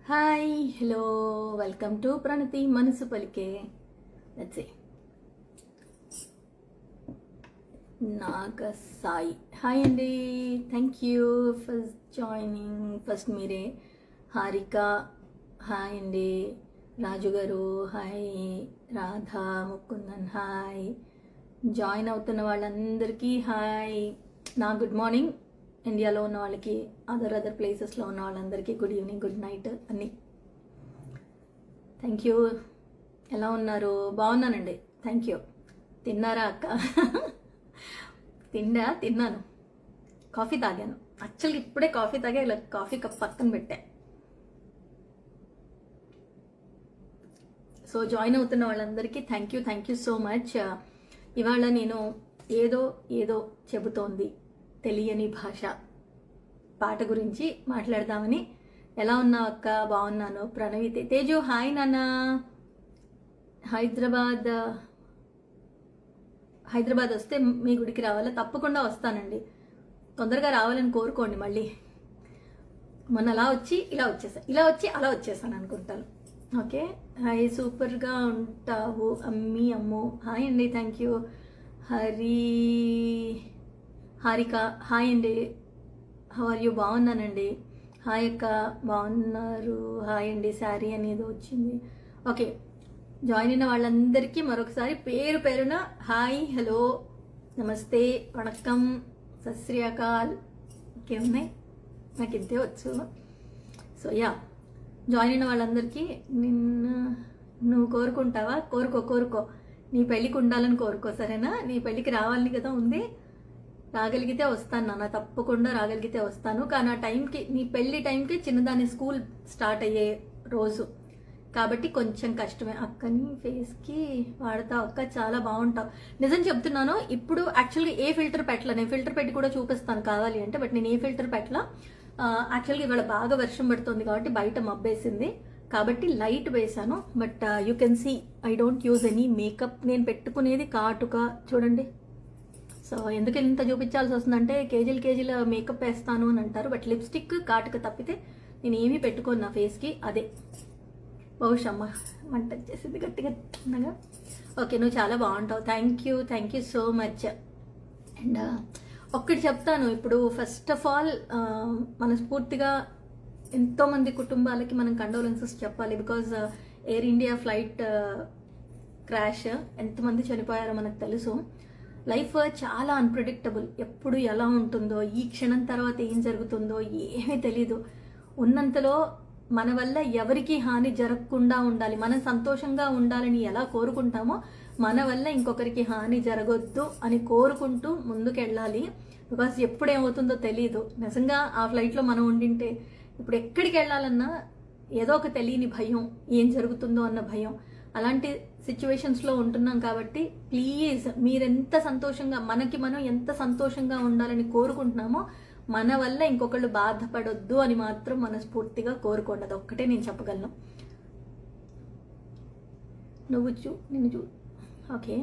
Hi hello welcome to Pranathi మనసు పలికే. Let's see Naga Sai. Hi అండి, thank you for joining. First మీరే. హారిక హాయ్ అండి. రాజు గారు hi. Radha Mukundan hi. Join అవుతున్న వాళ్ళందరికీ హాయ్. నా గుడ్ మార్నింగ్. ఇండియాలో ఉన్న వాళ్ళకి, అదర్ ప్లేసెస్లో ఉన్న వాళ్ళందరికీ గుడ్ ఈవినింగ్, గుడ్ నైట్ అన్నీ. Thank you. ఎలా ఉన్నారు? బాగున్నానండి, థ్యాంక్ యూ. తిన్నారా అక్క? తిన్నాను. కాఫీ తాగాను. యాక్చువల్గా ఇప్పుడే కాఫీ తాగా, ఇలా కాఫీ కప్ పక్కన పెట్టా. సో జాయిన్ అవుతున్న వాళ్ళందరికీ థ్యాంక్ యూ సో మచ్. ఇవాళ నేను ఏదో చెబుతోంది తెలియని భాష పాట గురించి మాట్లాడదామని. ఎలా ఉన్నావు అక్క? బాగున్నాను. ప్రణవి తేజు హాయ్ నాన్న. హైదరాబాద్ వస్తే మీ గుడికి రావాలా? తప్పకుండా వస్తానండి. తొందరగా రావాలని కోరుకోండి. మళ్ళీ మొన్న అలా వచ్చి అలా వచ్చేసాను అనుకుంటాను. ఓకే. హాయ్, సూపర్గా ఉంటావు అమ్మీ అమ్మో. హాయ్ అండి, థ్యాంక్ యూ. హారిక హాయ్ అండి. How are you? బాగున్నానండి. హాయ్ అక్క, బాగున్నారు? హాయ్ అండి. శారీ అనేది వచ్చింది. ఓకే, జాయిన్ అయిన వాళ్ళందరికీ మరొకసారి పేరు పేరున హాయ్, హలో, నమస్తే, వణక్కం, సత్ శ్రీ అకాల్. ఓకే, ఉన్నాయి నాకు ఇంతే వచ్చు. సో యా, జాయిన్ అయిన వాళ్ళందరికీ నువ్వు కోరుకుంటావా? కోరుకో. నీ పెళ్ళికి ఉండాలని కోరుకో, సరేనా? నీ పెళ్ళికి రావాలని కదా ఉంది. రాగలిగితే వస్తాను నాన్న, తప్పకుండా రాగలిగితే వస్తాను. కానీ ఆ టైంకి, నీ పెళ్లి టైంకి చిన్నదాని స్కూల్ స్టార్ట్ అయ్యే రోజు కాబట్టి కొంచెం కష్టమే. అక్కని ఫేస్కి వాడతావు అక్క, చాలా బాగుంటావు. నిజం చెప్తున్నాను. ఇప్పుడు యాక్చువల్గా ఏ ఫిల్టర్ పెట్టలే, నేను ఫిల్టర్ పెట్టి కూడా చూపిస్తాను కావాలి అంటే. బట్ నేను ఏ ఫిల్టర్ పెట్టలా. యాక్చువల్గా ఇవాళ బాగా వర్షం పడుతుంది కాబట్టి బయట మబ్బేసింది కాబట్టి లైట్ వేసాను. But you can see I don't use any makeup. నేను పెట్టుకునేది కాటుక చూడండి. సో ఎందుకు ఇంత చూపించాల్సి వస్తుందంటే కేజీల మేకప్ వేస్తాను అని అంటారు. బట్ లిప్స్టిక్ కాటుక తప్పితే నేను ఏమీ పెట్టుకోను నా ఫేస్కి. అదే బహుశమ్మ వంట చేసింది గట్టిగా ఉన్నగా. ఓకే, నువ్వు చాలా బాగుంటావు. Thank you so much. And ఒక్కటి చెప్తాను ఇప్పుడు. ఫస్ట్ ఆఫ్ ఆల్ మనస్ఫూర్తిగా ఎంతోమంది కుటుంబాలకి మనం కండోలెన్సెస్ చెప్పాలి. Because air India flight crash, ఎంతమంది చనిపోయారో మనకు తెలుసు. లైఫ్ చాలా అన్ప్రెడిక్టబుల్. ఎప్పుడు ఎలా ఉంటుందో, ఈ క్షణం తర్వాత ఏం జరుగుతుందో ఏమీ తెలీదు. ఉన్నంతలో మన వల్ల ఎవరికి హాని జరగకుండా ఉండాలి. మనం సంతోషంగా ఉండాలని ఎలా కోరుకుంటామో మన వల్ల ఇంకొకరికి హాని జరగొద్దు అని కోరుకుంటూ ముందుకెళ్ళాలి. బికాస్ ఎప్పుడు ఏమవుతుందో తెలీదు. నిజంగా ఆ ఫ్లైట్లో మనం ఉండింటే ఇప్పుడు ఎక్కడికి వెళ్ళాలన్నా ఏదో ఒక తెలియని భయం, ఏం జరుగుతుందో అన్న భయం. అలాంటి సిచ్యువేషన్స్లో ఉంటున్నాం కాబట్టి ప్లీజ్ మీరెంత సంతోషంగా, మనం ఎంత సంతోషంగా ఉండాలని కోరుకుంటున్నామో మన వల్ల ఇంకొకళ్ళు బాధపడొద్దు అని మాత్రం మనస్ఫూర్తిగా కోరుకోండి. అది ఒక్కటే నేను చెప్పగలను. నిన్ను చూ ఓకే,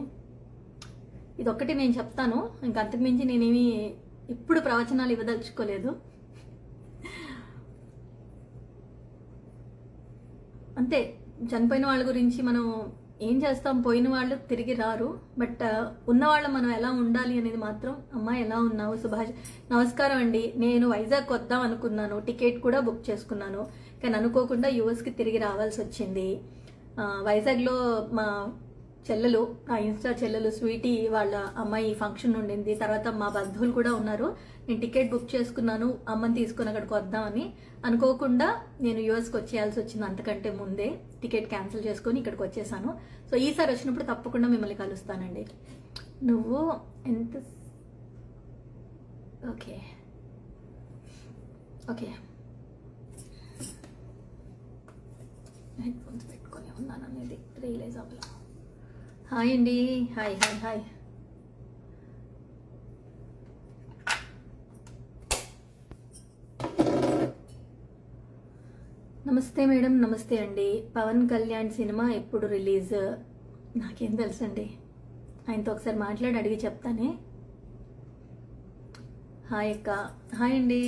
ఇదొక్కటి నేను చెప్తాను. ఇంక అంతకుమించి నేనేమి ఇప్పుడు ప్రవచనాలు ఇవ్వదలుచుకోలేదు. అంతే, చనిపోయిన వాళ్ళ గురించి మనం ఏం చేస్తాం? పోయిన వాళ్ళు తిరిగి రారు. బట్ ఉన్నవాళ్ళు మనం ఎలా ఉండాలి అనేది మాత్రం. అమ్మ ఎలా ఉన్నావు? సుభాష్ నమస్కారం అండి. నేను వైజాగ్ వద్దాం అనుకున్నాను, టికెట్ కూడా బుక్ చేసుకున్నాను. కానీ అనుకోకుండా యూఎస్కి తిరిగి రావాల్సి వచ్చింది. వైజాగ్లో మా చెల్లెలు, నా ఇన్స్టా చెల్లెలు స్వీటీ వాళ్ళ అమ్మాయి ఫంక్షన్ ఉండింది. తర్వాత మా బంధువులు కూడా ఉన్నారు. నేను టికెట్ బుక్ చేసుకున్నాను అమ్మని తీసుకుని అక్కడికి వద్దామని. అనుకోకుండా నేను యూఎస్కి వచ్చేయాల్సి వచ్చింది. అంతకంటే ముందే టికెట్ క్యాన్సిల్ చేసుకొని ఇక్కడికి వచ్చేసాను. సో ఈసారి వచ్చినప్పుడు తప్పకుండా మిమ్మల్ని కలుస్తానండి. నువ్వు ఎంత ఓకే హెడ్ ఫోన్స్ పెట్టుకొని ఉన్నాను అనేది రియలైజ్ అవ్వాలి. హాయ్ అండి. హాయ్. నమస్తే మేడం. నమస్తే అండి. పవన్ కళ్యాణ్ సినిమా ఎప్పుడు రిలీజ్? నాకేం తెలుసండి. ఆయనతో ఒకసారి మాట్లాడి అడిగి చెప్తానే. హాయ్ అక్క. హాయ్ అండి.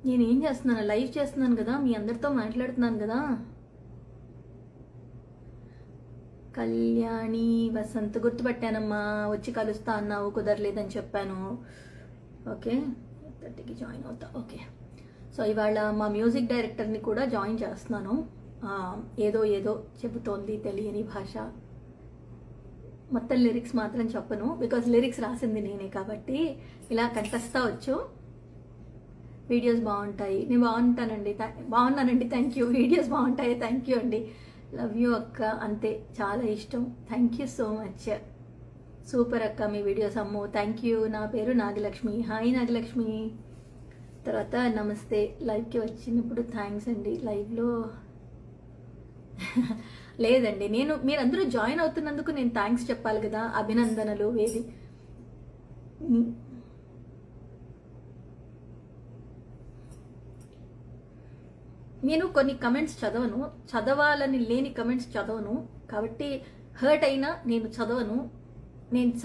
నేనేం చేస్తున్నాను, లైవ్ చేస్తున్నాను కదా, మీ అందరితో మాట్లాడుతున్నాను కదా. కళ్యాణి వసంత్ గుర్తుపట్టానమ్మా, వచ్చి కలుస్తా అన్నావు, కుదరలేదని చెప్పాను. ఓకే 30కి జాయిన్ అవుతా. ఓకే, సో ఇవాళ మా మ్యూజిక్ డైరెక్టర్ని కూడా జాయిన్ చేస్తున్నాను. ఏదో ఏదో చెబుతోంది తెలియని భాష. మొత్తం లిరిక్స్ మాత్రం చెప్పను, బికాజ్ లిరిక్స్ రాసింది నేనే కాబట్టి ఇలా కంటెస్తా వచ్చు. వీడియోస్ బాగుంటాయి, నేను బాగున్నానండి, థ్యాంక్ యూ. వీడియోస్ బాగుంటాయి, థ్యాంక్ యూ అండి. లవ్ యూ అక్క, అంతే, చాలా ఇష్టం, thank you so much. Super అక్క మీ వీడియోస్, అమ్మో థ్యాంక్ యూ. నా పేరు నాగలక్ష్మి. హాయ్ నాగలక్ష్మి. తర్వాత నమస్తే, లైవ్కి వచ్చినప్పుడు థ్యాంక్స్ అండి. లైవ్లో లేదండి, మీరందరూ జాయిన్ అవుతున్నందుకు నేను థ్యాంక్స్ చెప్పాలి కదా, అభినందనలు. నేను కొన్ని కమెంట్స్ చదవాలని లేని కమెంట్స్ చదవను, కాబట్టి హర్ట్ అయినా నేను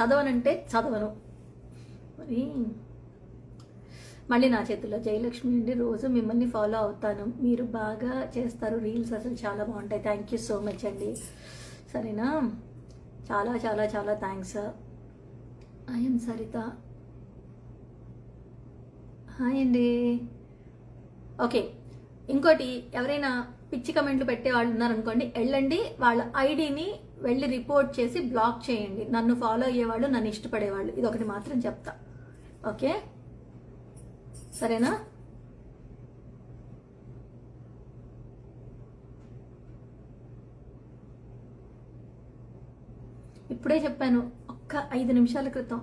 చదవనంటే చదవను. మరి మళ్ళీ నా చేతుల్లో జయలక్ష్మి అండి, రోజు మిమ్మల్ని ఫాలో అవుతాను, మీరు బాగా చేస్తారు రీల్స్, అసలు చాలా బాగుంటాయి, థ్యాంక్ యూ సో మచ్ అండి. సరేనా, చాలా చాలా చాలా థ్యాంక్స్. ఐఎమ్ సరిత, హాయ్ అండి. ఓకే, ఇంకోటి, ఎవరైనా పిచ్చి కమెంట్లు పెట్టే వాళ్ళు ఉన్నారనుకోండి, వెళ్ళండి వాళ్ళ ఐడిని వెళ్ళి రిపోర్ట్ చేసి బ్లాక్ చేయండి. నన్ను ఫాలో అయ్యేవాళ్ళు, నన్ను ఇష్టపడేవాళ్ళు, ఇది ఒకటి మాత్రం చెప్తా. ఓకే, సరేనా. ఇప్పుడే చెప్పాను ఒక్క 5 నిమిషాల క్రితం,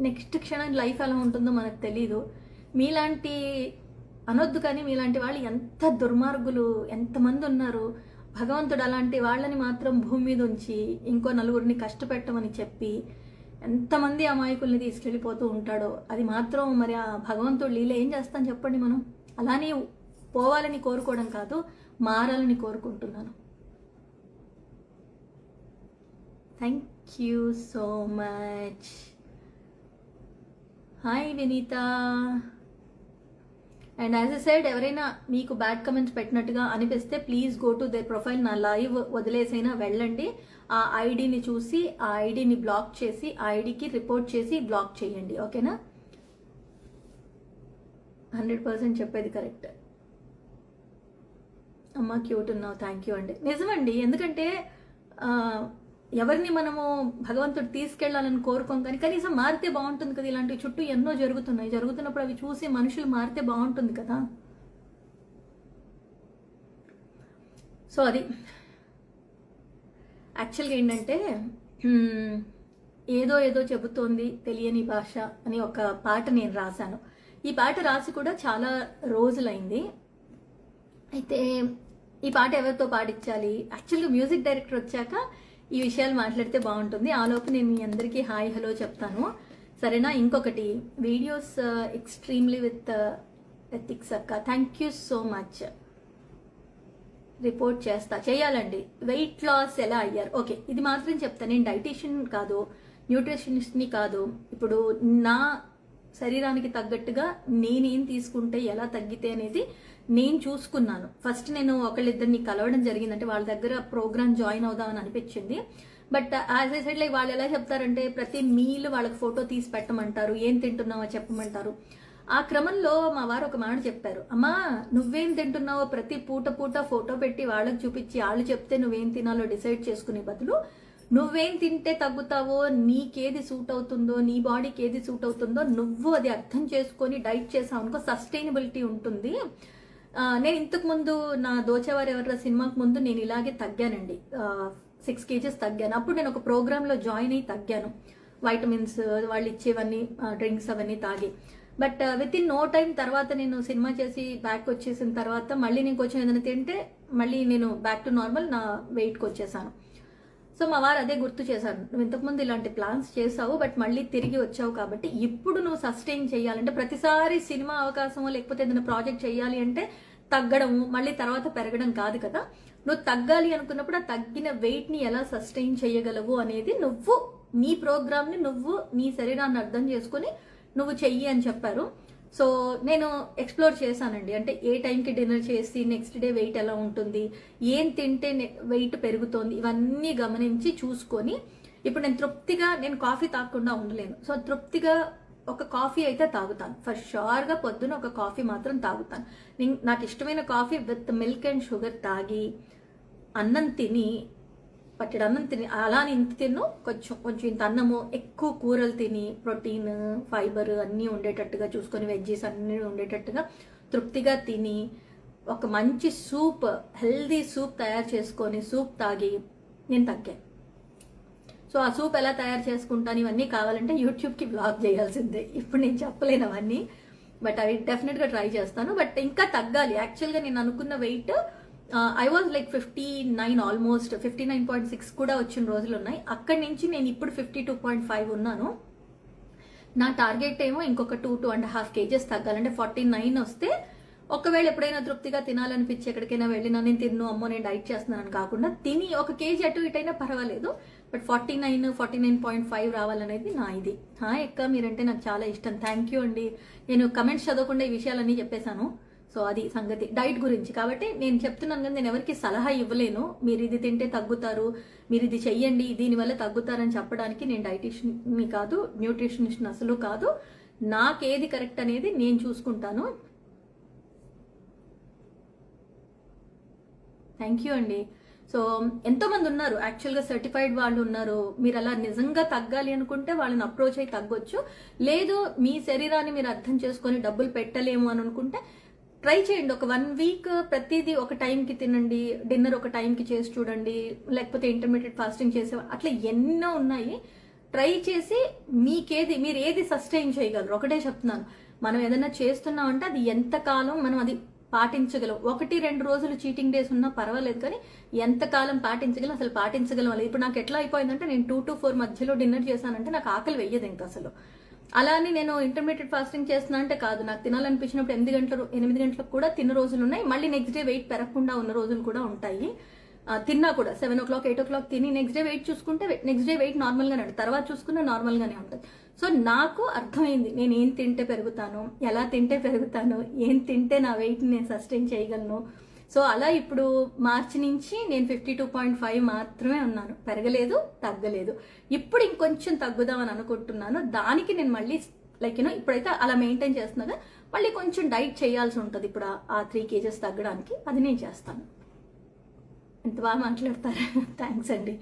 నెక్స్ట్ క్షణం లైఫ్ ఎలా ఉంటుందో మనకు తెలీదు. మీలాంటి అనొద్దు కానీ మీలాంటి వాళ్ళు ఎంత దుర్మార్గులు ఎంతమంది ఉన్నారు. భగవంతుడు అలాంటి వాళ్ళని మాత్రం భూమి మీద ఉంచి ఇంకో నలుగురిని కష్టపెట్టమని చెప్పి ఎంతమంది అమాయకుల్ని తీసుకెళ్ళిపోతూ ఉంటాడో, అది మాత్రం మరి ఆ భగవంతుడు లీల ఏం చేస్తాం చెప్పండి. మనం అలానే పోవాలని కోరుకోవడం కాదు, మారాలని కోరుకుంటున్నాను. Thank you so much. Hi Vineetha. And as a side, ఎవరైనా మీకు బ్యాడ్ కమెంట్స్ పెట్టినట్టుగా అనిపిస్తే please go to their profile. నా లైవ్ వదిలేసైనా వెళ్ళండి, ఆ ఐడిని చూసి ఆ ఐడిని బ్లాక్ చేసి ఆ ఐడికి రిపోర్ట్ చేసి బ్లాక్ చేయండి. ఓకేనా, 100% చెప్పేది కరెక్ట్. అమ్మ క్యూట్ ఉన్నావు, థ్యాంక్ యూ అండి. నిజమండి, ఎందుకంటే ఎవరిని మనము భగవంతుడు తీసుకెళ్లాలని కోరుకోం, కానీ కనీసం మారితే బాగుంటుంది కదా. ఇలాంటి చుట్టూ ఎన్నో జరుగుతున్నప్పుడు అవి చూసి మనుషులు మారితే బాగుంటుంది కదా. సో అది యాక్చువల్గా ఏంటంటే, ఏదో ఏదో చెబుతోంది తెలియని భాష అని ఒక పాట నేను రాశాను. ఈ పాట రాసి కూడా చాలా రోజులైంది. అయితే ఈ పాట ఎవరితో పాడించాలి, యాక్చువల్గా మ్యూజిక్ డైరెక్టర్ వచ్చాక ఈ విషయాలు మాట్లాడితే బాగుంటుంది. ఆలోపు నేను మీ అందరికీ హాయ్ హలో చెప్తాను, సరేనా. ఇంకొకటి, వీడియోస్ ఎక్స్ట్రీమ్లీ విత్ ఎథిక్స్ అక్క, thank you so much. Report చేయాలండి. వెయిట్ లాస్ ఎలా అయ్యారు, ఓకే, ఇది మాత్రం చెప్తాను. నేను డైటీషియన్ కాదు, న్యూట్రిషనిస్ట్ని కాదు. ఇప్పుడు నా శరీరానికి తగ్గట్టుగా నేనేం తీసుకుంటే ఎలా తగ్గితే అనేది నేను చూసుకున్నాను. ఫస్ట్ నేను ఒకళ్ళిద్దరిని కలవడం జరిగిందంటే వాళ్ళ దగ్గర ప్రోగ్రామ్ జాయిన్ అవుదామని అనిపించింది. But as I side, like వాళ్ళు ఎలా చెప్తారంటే ప్రతి మీల్ వాళ్ళకి ఫోటో తీసి పెట్టమంటారు, ఏం తింటున్నావో చెప్పమంటారు. ఆ క్రమంలో మా వారు ఒక మాట చెప్పారు, అమ్మా నువ్వేం తింటున్నావో ప్రతి పూట ఫోటో పెట్టి వాళ్ళకి చూపించి వాళ్ళు చెప్తే నువ్వేం తినాలో డిసైడ్ చేసుకునే బదులు నువ్వేం తింటే తగ్గుతావో, నీకేది సూట్ అవుతుందో, నీ బాడీకి ఏది సూట్ అవుతుందో నువ్వు అది అర్థం చేసుకొని డైట్ చేసావు అనుకో, సస్టైనబిలిటీ ఉంటుంది. నేను ఇంతకు ముందు నా దోచేవారు ఎవరి సినిమాకు ముందు నేను ఇలాగే తగ్గానండి, 6 kgs తగ్గాను. అప్పుడు నేను ఒక ప్రోగ్రాంలో జాయిన్ అయ్యి తగ్గాను, వైటమిన్స్ వాళ్ళు ఇచ్చేవన్నీ డ్రింక్స్ అవన్నీ తాగి. But within no time తర్వాత నేను సినిమా చేసి బ్యాక్ వచ్చేసిన తర్వాత మళ్ళీ నేను కొంచెం ఏదైనా తింటే మళ్ళీ నేను బ్యాక్ టు నార్మల్ నా వెయిట్కి వచ్చేసాను. సో మా వారు అదే గుర్తు చేశారు, నువ్వు ఇంతకుముందు ఇలాంటి ప్లాన్స్ చేసావు బట్ మళ్ళీ తిరిగి వచ్చావు కాబట్టి ఇప్పుడు నువ్వు సస్టైన్ చేయాలంటే ప్రతిసారి సినిమా అవకాశమో లేకపోతే ఏదైనా ప్రాజెక్ట్ చేయాలి అంటే తగ్గడము మళ్ళీ తర్వాత పెరగడం కాదు కదా. నువ్వు తగ్గాలి అనుకున్నప్పుడు ఆ తగ్గిన వెయిట్ని ఎలా సస్టైన్ చేయగలవు అనేది నువ్వు నీ ప్రోగ్రామ్ని నువ్వు నీ శరీరాన్ని అర్థం చేసుకుని నువ్వు చెయ్యి అని చెప్పారు. సో నేను ఎక్స్ప్లోర్ చేశానండి, అంటే ఏ టైంకి డిన్నర్ చేసి నెక్స్ట్ డే వెయిట్ ఎలా ఉంటుంది, ఏం తింటే వెయిట్ పెరుగుతోంది, ఇవన్నీ గమనించి చూసుకొని ఇప్పుడు నేను కాఫీ తాగకుండా ఉండలేను. సో తృప్తిగా ఒక కాఫీ అయితే తాగుతాను, ఫర్ షూర్గా పొద్దున ఒక కాఫీ మాత్రం తాగుతాను. నాకు ఇష్టమైన coffee with milk and sugar తాగి అన్నం తిని పట్టెడు అన్నం తిని అలానే ఇంత తిన్ను, కొంచెం ఇంత అన్నము, ఎక్కువ కూరలు తిని ప్రోటీన్ ఫైబర్ అన్నీ ఉండేటట్టుగా చూసుకొని వెజ్జీస్ అన్నీ ఉండేటట్టుగా తృప్తిగా తిని ఒక మంచి సూప్, హెల్దీ సూప్ తయారు చేసుకొని సూప్ తాగి నేను తగ్గాను. సో ఆ సూప్ ఎలా తయారు చేసుకుంటాను ఇవన్నీ కావాలంటే యూట్యూబ్కి బ్లాగ్ చేయాల్సిందే, ఇప్పుడు నేను చెప్పలేను అవన్నీ, బట్ అవి డెఫినెట్గా ట్రై చేస్తాను. బట్ ఇంకా తగ్గాలి. యాక్చువల్గా నేను అనుకున్న weight I was like 59, almost 59.6 కూడా వచ్చిన రోజులు ఉన్నాయి. అక్కడి నుంచి నేను ఇప్పుడు 52.5 ఉన్నాను. నా టార్గెట్ ఏమో ఇంకొక 2.5 kgs తగ్గాలంటే 49 వస్తే, ఒకవేళ ఎప్పుడైనా తృప్తిగా తినాలనిపించి ఎక్కడికైనా వెళ్ళినా నేను తిన్ను అమ్మో నేను డైట్ చేస్తున్నాను కాకుండా తిని ఒక కేజీ అటు ఇటు అయినా పర్వాలేదు, బట్ 49.5 రావాలనేది నా ఇది. ఎక్క మీరంటే నాకు చాలా ఇష్టం, థ్యాంక్ యూ అండి. నేను కమెంట్స్ చదవకుండా ఈ విషయాలన్నీ చెప్పేశాను. సో అది సంగతి డైట్ గురించి. కాబట్టి నేను చెప్తున్నాను కానీ నేను ఎవరికి సలహా ఇవ్వలేను, మీరు ఇది తింటే తగ్గుతారు, మీరు ఇది చెయ్యండి దీనివల్ల తగ్గుతారని చెప్పడానికి. నేను డైటిషియన్ని కాదు, న్యూట్రిషనిస్ట్ అసలు కాదు. నాకేది కరెక్ట్ అనేది నేను చూసుకుంటాను. థ్యాంక్ యూ అండి. సో ఎంతోమంది ఉన్నారు యాక్చువల్గా సర్టిఫైడ్ వాళ్ళు ఉన్నారు. మీరు అలా నిజంగా తగ్గాలి అనుకుంటే వాళ్ళని అప్రోచ్ అయి తగ్గొచ్చు. లేదు మీ శరీరాన్ని మీరు అర్థం చేసుకొని డబ్బులు పెట్టలేము అని అనుకుంటే ట్రై చేయండి. ఒక 1 week ప్రతిదీ ఒక టైంకి తినండి, డిన్నర్ ఒక టైంకి చేసి చూడండి, లేకపోతే ఇంటర్మీడియట్ ఫాస్టింగ్ చేసే అట్లా ఎన్నో ఉన్నాయి. ట్రై చేసి మీరు ఏది సస్టైన్ చేయగలరు. ఒకటే చెప్తున్నాను, మనం ఏదైనా చేస్తున్నామంటే అది ఎంతకాలం మనం అది పాటించగలం. 1-2 రోజులు చీటింగ్ డేస్ ఉన్నా పర్వాలేదు, కానీ ఎంతకాలం పాటించగలం, అసలు పాటించగలం లేదు. ఇప్పుడు నాకు ఎట్లా అయిపోయిందంటే నేను 2 to 4 మధ్యలో డిన్నర్ చేశానంటే నాకు ఆకలి వెయ్యదు ఇంకా అసలు. అలా అని నేను ఇంటర్మీడియట్ ఫాస్టింగ్ చేస్తున్నా అంటే కాదు, నాకు తినాలనిపించినప్పుడు 8 గంటలకు కూడా తిన్న రోజులు ఉన్నాయి. మళ్ళీ నెక్స్ట్ డే వెయిట్ పెరగకుండా ఉన్న రోజులు కూడా ఉంటాయి. తిన్నా కూడా 7 o'clock 8 o'clock తిని నెక్స్ట్ డే వెయిట్ చూసుకుంటే నెక్స్ట్ డే వెయిట్ నార్మల్గానే ఉంటుంది, తర్వాత చూసుకున్నా నార్మల్గానే ఉంటుంది. సో నాకు అర్థమైంది నేను ఏం తింటే పెరుగుతాను, ఎలా తింటే పెరుగుతాను, ఏం తింటే నా వెయిట్ని నేను సస్టైన్ చేయగలను. సో అలా ఇప్పుడు మార్చి నుంచి నేను 52.5 మాత్రమే ఉన్నాను, పెరగలేదు తగ్గలేదు. ఇప్పుడు ఇంకొంచెం తగ్గుదామని అనుకుంటున్నాను. దానికి నేను మళ్ళీ ఇప్పుడైతే అలా మెయింటైన్ చేస్తున్నా, మళ్ళీ కొంచెం డైట్ చేయాల్సి ఉంటుంది ఇప్పుడు ఆ 3 kgs తగ్గడానికి. అది నేను చేస్తాను. ఎంత బాగా మాట్లాడతారు, థ్యాంక్స్ అండి.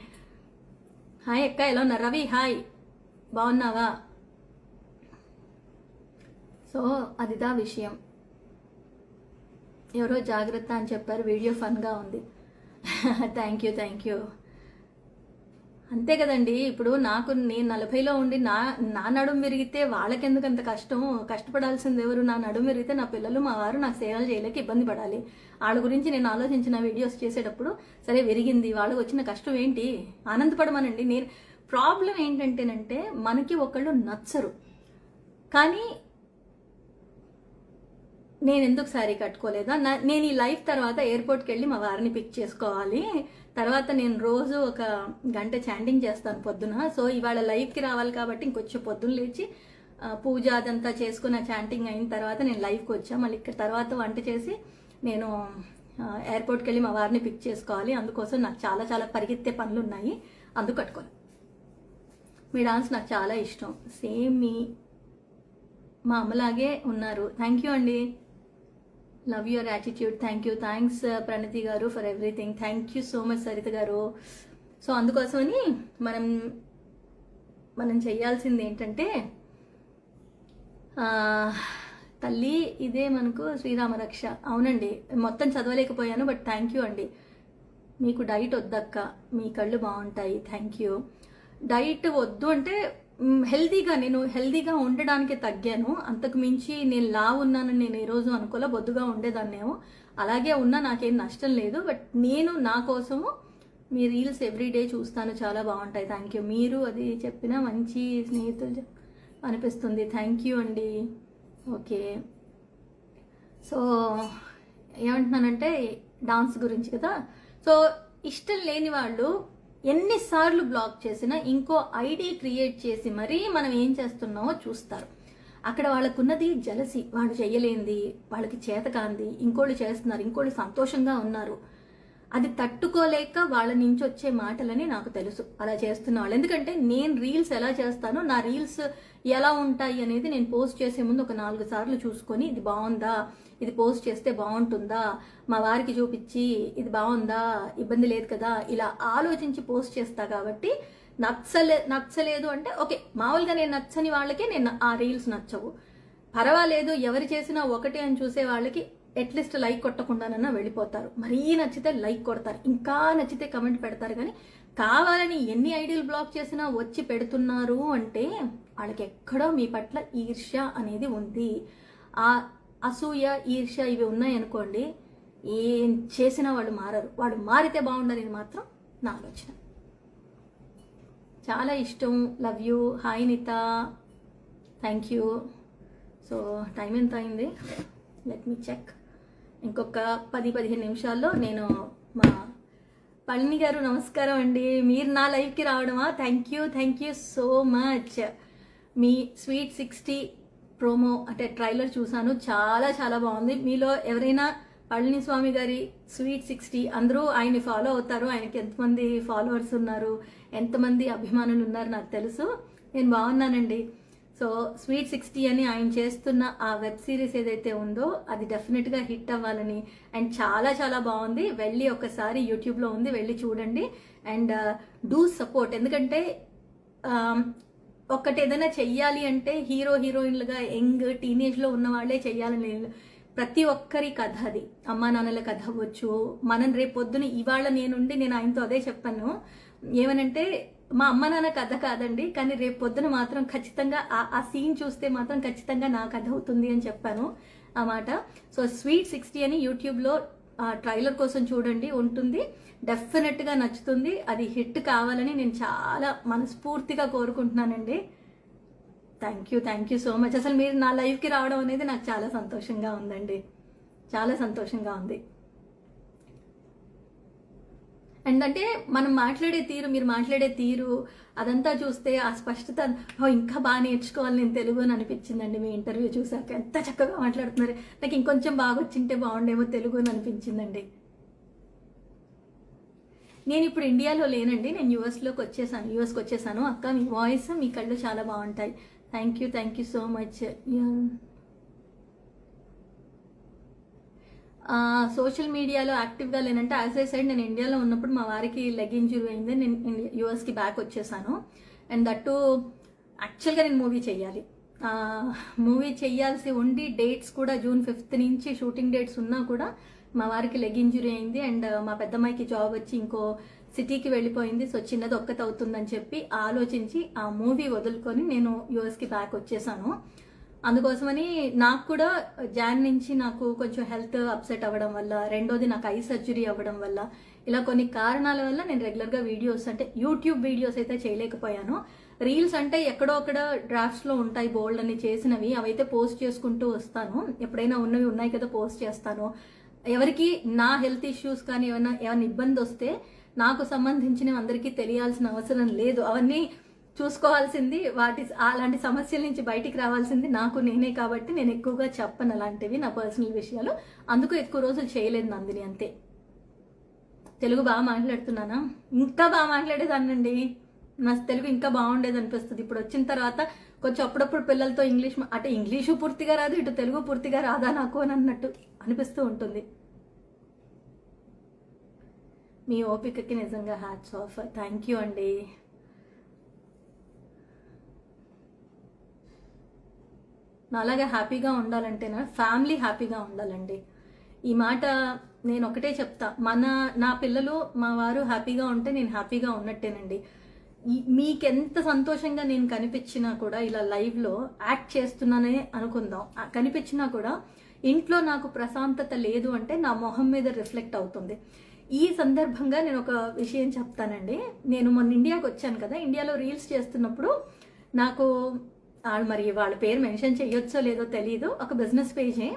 హాయ్ అక్క, ఎలా ఉన్నారు? రవి హాయ్, బాగున్నావా? సో అదిదా విషయం. ఎవరో జాగ్రత్త అని చెప్పారు, వీడియో ఫన్గా ఉంది. Thank you. అంతే కదండి, ఇప్పుడు నేను 40లో ఉండి నా నడుము విరిగితే వాళ్ళకెందుకు అంత కష్టం? కష్టపడాల్సింది ఎవరు? నా నడుము విరిగితే నా పిల్లలు మా వారు నాకు సేవలు చేయలేక ఇబ్బంది పడాలి. వాళ్ళ గురించి నేను ఆలోచించిన వీడియోస్ చేసేటప్పుడు సరే విరిగింది, వాళ్ళకి వచ్చిన కష్టం ఏంటి, ఆనందపడమనండి. ప్రాబ్లం ఏంటంటేనంటే మనకి ఒకళ్ళు నచ్చరు, కానీ నేను ఎందుకు శారీ కట్టుకోలేదా, నేను ఈ లైఫ్ తర్వాత ఎయిర్పోర్ట్కి వెళ్ళి మా వారిని పిక్ చేసుకోవాలి, తర్వాత నేను రోజు 1 గంట చాంటింగ్ చేస్తాను పొద్దున. సో ఇవాళ లైవ్కి రావాలి కాబట్టి ఇంకొంచెం పొద్దున్న లేచి పూజ అదంతా చేసుకుని చాంటింగ్ అయిన తర్వాత నేను లైవ్కి వచ్చా. మళ్ళీ ఇక్కడ తర్వాత వంట చేసి నేను ఎయిర్పోర్ట్కి వెళ్ళి మా వారిని పిక్ చేసుకోవాలి. అందుకోసం నాకు చాలా చాలా పరిగెత్తే పనులు ఉన్నాయి, అందుకు కట్టుకోవాలి. మీ డాన్స్ నాకు చాలా ఇష్టం, సేమ్ మా అమ్మలాగే ఉన్నారు. థ్యాంక్ యూ అండి, లవ్ యువర్ యాటిట్యూడ్. థ్యాంక్స్ ప్రణతి గారు for everything. Thank you so much Saritha గారు. సో అందుకోసమని మనం చేయాల్సింది ఏంటంటే, తల్లి ఇదే మనకు శ్రీరామ రక్ష. అవునండి, మొత్తం చదవలేకపోయాను, బట్ థ్యాంక్ యూ అండి. మీకు డైట్ వద్దక్క, మీ కళ్ళు బాగుంటాయి. Thank you. డైట్ వద్దు అంటే నేను హెల్దీగా ఉండడానికి తగ్గాను, అంతకు మించి నేను లావు ఉన్నానని నేను ఈ రోజు అనుకోలే, బొద్దుగా ఉండేదాన్నేమో, అలాగే ఉన్నా నాకేం నష్టం లేదు. బట్ నేను నా కోసము మీ రీల్స్ ఎవ్రీడే చూస్తాను, చాలా బాగుంటాయి. Thank you. మీరు అది చెప్పిన మంచి స్నేహితులు అనిపిస్తుంది. థ్యాంక్ యూ అండి. ఓకే, సో ఏమంటున్నానంటే డాన్స్ గురించి కదా. సో ఇష్టం లేని వాళ్ళు ఎన్నిసార్లు బ్లాక్ చేసినా ఇంకో ఐడి క్రియేట్ చేసి మరీ మనం ఏం చేస్తున్నామో చూస్తారు. అక్కడ వాళ్ళకున్నది జలసి, వాళ్ళు చెయ్యలేంది, వాళ్ళకి చేతకాంది, ఇంకోళ్ళు చేస్తున్నారు, ఇంకోళ్ళు సంతోషంగా ఉన్నారు, అది తట్టుకోలేక వాళ్ళ నుంచి వచ్చే మాటలని నాకు తెలుసు అలా చేస్తున్న వాళ్ళు. ఎందుకంటే నేను రీల్స్ ఎలా చేస్తానో, నా రీల్స్ ఎలా ఉంటాయి అనేది నేను పోస్ట్ చేసే ముందు ఒక 4 సార్లు చూసుకొని ఇది బాగుందా, ఇది పోస్ట్ చేస్తే బాగుంటుందా, మా వారికి చూపించి ఇది బాగుందా, ఇబ్బంది లేదు కదా, ఇలా ఆలోచించి పోస్ట్ చేస్తా. కాబట్టి నచ్చలేదు అంటే ఓకే, మామూలుగా నేను నచ్చని వాళ్ళకి నేను ఆ రీల్స్ నచ్చవు, పర్వాలేదు ఎవరు చేసినా ఒకటే అని చూసే వాళ్ళకి అట్లీస్ట్ లైక్ కొట్టకుండానన్నా వెళ్ళిపోతారు. మరీ నచ్చితే లైక్ కొడతారు, ఇంకా నచ్చితే కమెంట్ పెడతారు. కానీ కావాలని ఎన్ని ఐడియల్ బ్లాక్ చేసినా వచ్చి పెడుతున్నారు అంటే వాళ్ళకి ఎక్కడో మీ పట్ల ఈర్ష్య అనేది ఉంది. ఆ అసూయ, ఈర్ష్య ఇవి ఉన్నాయనుకోండి, ఏం చేసినా వాళ్ళు మారరు. వాళ్ళు మారితే బాగుండనేది మాత్రం నా ఆలోచన. చాలా ఇష్టం, love you. Hi Nitha, thank you. So time ఎంత అయింది, లెట్ మీ చెక్. ఇంకొక 10-15 నిమిషాల్లో నేను మా పళని గారు, నమస్కారం అండి, మీరు నా లైవ్కి రావడమా? Thank you so much. మీ స్వీట్ 60 ప్రోమో అంటే ట్రైలర్ చూసాను, చాలా చాలా బాగుంది. మీలో ఎవరైనా పళనిస్వామి గారి స్వీట్ 60 అందరూ ఆయన్ని ఫాలో అవుతారు. ఆయనకి ఎంతమంది ఫాలోవర్స్ ఉన్నారు, ఎంతమంది అభిమానులు ఉన్నారు నాకు తెలుసు. నేను బాగున్నానండి. సో స్వీట్ 60 అని ఆయన చేస్తున్న ఆ వెబ్ సిరీస్ ఏదైతే ఉందో అది డెఫినెట్గా హిట్ అవ్వాలని, అండ్ చాలా చాలా బాగుంది. వెళ్ళి ఒకసారి యూట్యూబ్లో ఉంది, వెళ్ళి చూడండి అండ్ డూ సపోర్ట్. ఎందుకంటే ఒక్కటి ఏదైనా చెయ్యాలి అంటే హీరో హీరోయిన్లుగా యంగ్ టీనేజ్లో ఉన్న వాళ్ళే చెయ్యాలని, ప్రతి ఒక్కరి కథ అది. అమ్మా నాన్నల కథ అవ్వచ్చు. మనం రేపు పొద్దున ఇవాళ నేను ఆయనతో అదే చెప్పాను, ఏమనంటే మా అమ్మ నాన్న కథ కాదండి, కానీ రేపు పొద్దున మాత్రం ఖచ్చితంగా ఆ సీన్ చూస్తే మాత్రం ఖచ్చితంగా నా కథ అవుతుంది అని చెప్పాను ఆ మాట. సో స్వీట్ 60 అని యూట్యూబ్లో ట్రైలర్ కోసం చూడండి, ఉంటుంది, డెఫినెట్గా నచ్చుతుంది. అది హిట్ కావాలని నేను చాలా మనస్ఫూర్తిగా కోరుకుంటున్నానండి. Thank you so much. అసలు మీరు నా లైవ్కి రావడం అనేది నాకు చాలా సంతోషంగా ఉందండి, చాలా సంతోషంగా ఉంది. అండ్ అంటే మనం మాట్లాడే తీరు, మీరు మాట్లాడే తీరు అదంతా చూస్తే ఆ స్పష్టత ఇంకా బాగా నేర్చుకోవాలి నేను తెలుగు అని అనిపించిందండి. మీ ఇంటర్వ్యూ చూసాక ఎంత చక్కగా మాట్లాడుతున్నారు. నాకు ఇంకొంచెం బాగా వచ్చింటే బాగుండేమో తెలుగు అని అనిపించిందండి. నేను ఇప్పుడు ఇండియాలో లేనండి, నేను యూఎస్కి వచ్చేసాను. అక్క మీ వాయిస్, మీ కళ్ళు చాలా బాగుంటాయి. Thank you so much. Social మీడియాలో యాక్టివ్గా లేనంటే యాజ్ ఐ సైడ్, నేను ఇండియాలో ఉన్నప్పుడు మా వారికి లెగ్ ఇంజురీ అయింది, నేను యూఎస్కి బ్యాక్ వచ్చేసాను. అండ్ దట్టు యాక్చువల్గా నేను మూవీ చేయాల్సి ఉండి డేట్స్ కూడా జూన్ 5th నుంచి షూటింగ్ డేట్స్ ఉన్నా కూడా మా వారికి లెగ్ ఇంజురీ అయింది. అండ్ మా పెద్దమ్మాయికి జాబ్ వచ్చి ఇంకో సిటీకి వెళ్ళిపోయింది. సో చిన్నది ఒక్కటి అవుతుందని చెప్పి ఆలోచించి ఆ మూవీ వదులుకొని నేను యూఎస్కి బ్యాక్ వచ్చేసాను. అందుకోసమని నాకు కూడా జాన్ నుంచి నాకు కొంచెం హెల్త్ అప్సెట్ అవ్వడం వల్ల, రెండోది నాకు ఐ సర్జరీ అవ్వడం వల్ల, ఇలా కొన్ని కారణాల వల్ల నేను రెగ్యులర్గా వీడియోస్ అంటే యూట్యూబ్ వీడియోస్ అయితే చేయలేకపోయాను. రీల్స్ అంటే ఎక్కడో అక్కడ డ్రాఫ్ట్స్లో ఉంటాయి బోల్డ్ అని చేసినవి, అవైతే పోస్ట్ చేసుకుంటూ వస్తాను. ఎప్పుడైనా ఉన్నవి ఉన్నాయి కదా పోస్ట్ చేస్తాను. ఎవరికి నా హెల్త్ ఇష్యూస్ కానీ ఏమైనా ఇబ్బంది వస్తే నాకు సంబంధించినవి అందరికీ తెలియాల్సిన అవసరం లేదు. అవన్నీ చూసుకోవాల్సింది, అలాంటి సమస్యల నుంచి బయటికి రావాల్సింది నాకు నేనే. కాబట్టి నేను ఎక్కువగా చెప్పను అలాంటివి, నా పర్సనల్ విషయాలు. అందుకు ఎక్కువ రోజులు చేయలేదు నందిని, అంతే. తెలుగు బాగా మాట్లాడుతున్నానా? ఇంకా బాగా మాట్లాడేదాన్నండి, నా తెలుగు ఇంకా బాగుండేది అనిపిస్తుంది. ఇప్పుడు వచ్చిన తర్వాత కొంచెం అప్పుడప్పుడు పిల్లలతో ఇంగ్లీషు పూర్తిగా రాదు, ఇటు తెలుగు పూర్తిగా రాదా నాకు అని అన్నట్టు అనిపిస్తూ ఉంటుంది. మీ ఓపికకి నిజంగా హ్యాట్స్ ఆఫ్. థ్యాంక్ యూ అండి. నాలాగా హ్యాపీగా ఉండాలంటే ఫ్యామిలీ హ్యాపీగా ఉండాలండి. ఈ మాట నేను ఒకటే చెప్తా, నా పిల్లలు మా వారు హ్యాపీగా ఉంటే నేను హ్యాపీగా ఉన్నట్టేనండి. మీకెంత సంతోషంగా నేను కనిపించినా కూడా, ఇలా లైవ్లో యాక్ట్ చేస్తున్నానే అనుకుందాం, కనిపించినా కూడా ఇంట్లో నాకు ప్రశాంతత లేదు అంటే నా మొహం మీద రిఫ్లెక్ట్ అవుతుంది. ఈ సందర్భంగా నేను ఒక విషయం చెప్తానండి. నేను మొన్న ఇండియాకి వచ్చాను కదా, ఇండియాలో రీల్స్ చేస్తున్నప్పుడు నాకు మరి వాళ్ళ పేరు మెన్షన్ చేయొచ్చో లేదో తెలియదు, ఒక బిజినెస్ పేజే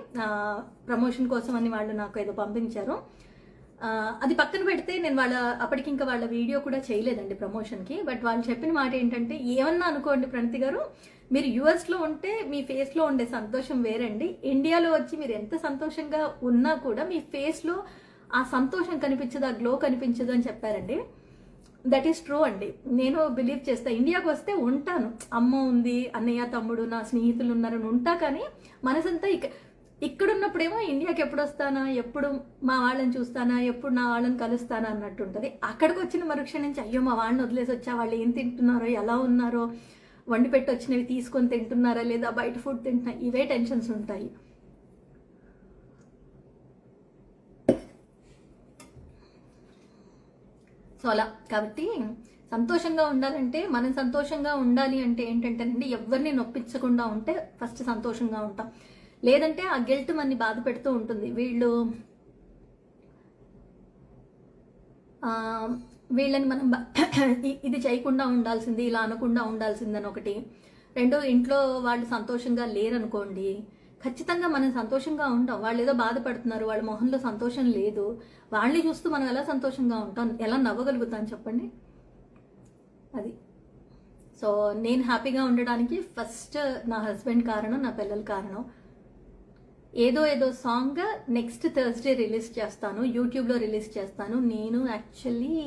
ప్రమోషన్ కోసం అని వాళ్ళు నాకు ఏదో పంపించారు. అది పక్కన పెడితే నేను అప్పటికి ఇంకా వాళ్ళ వీడియో కూడా చేయలేదండి ప్రమోషన్కి. బట్ వాళ్ళు చెప్పిన మాట ఏంటంటే, ఏమన్నా అనుకోండి ప్రణతి గారు, మీరు యూఎస్లో ఉంటే మీ ఫేస్లో ఉండే సంతోషం వేరండి, ఇండియాలో వచ్చి మీరు ఎంత సంతోషంగా ఉన్నా కూడా మీ ఫేస్లో ఆ సంతోషం కనిపించదు, ఆ గ్లో కనిపించదు అని చెప్పారండి. దట్ ఈస్ ట్రూ అండి. నేను బిలీవ్ చేస్తాను. ఇండియాకి వస్తే ఉంటాను, అమ్మ ఉంది, అన్నయ్య తమ్ముడు నా స్నేహితులు ఉన్నారని ఉంటా, కానీ మనసంతా ఇక్కడ ఉన్నప్పుడేమో ఇండియాకి ఎప్పుడు వస్తానా, ఎప్పుడు మా వాళ్ళని చూస్తానా, ఎప్పుడు నా వాళ్ళని కలుస్తానా అన్నట్టు ఉంటుంది. అక్కడికి వచ్చిన మరుక్షణం నుంచి అయ్యో మా వాళ్ళని వదిలేసి వచ్చా, వాళ్ళు ఏం తింటున్నారో, ఎలా ఉన్నారో, వండి పెట్టి వచ్చినవి తీసుకొని తింటున్నారా లేదా, బయట ఫుడ్ తింటున్నా, ఇవే టెన్షన్స్ ఉంటాయి. సో అలా కాబట్టి సంతోషంగా ఉండాలంటే, మనం సంతోషంగా ఉండాలి అంటే ఏంటంటేనండి, ఎవరిని నొప్పించకుండా ఉంటే ఫస్ట్ సంతోషంగా ఉంటాం. లేదంటే ఆ గిల్ట్ మనని బాధ పెడుతూ ఉంటుంది. వీళ్ళని మనం ఇది చేయకుండా ఉండాల్సింది, ఇలా అనకుండా ఉండాల్సిందని ఒకటి. రెండో, ఇంట్లో వాళ్ళు సంతోషంగా లేరనుకోండి, ఖచ్చితంగా మనం సంతోషంగా ఉంటాం. వాళ్ళు ఏదో బాధపడుతున్నారు, వాళ్ళ మొహంలో సంతోషం లేదు, వాళ్ళని చూస్తూ మనం ఎలా సంతోషంగా ఉంటాం, ఎలా నవ్వగలుగుతాం చెప్పండి. అది. సో నేను హ్యాపీగా ఉండడానికి ఫస్ట్ నా హస్బెండ్ కారణం, నా పిల్లల కారణం. ఏదో సాంగ్ నెక్స్ట్ థర్స్డే రిలీజ్ చేస్తాను, యూట్యూబ్లో రిలీజ్ చేస్తాను. నేను యాక్చువల్లీ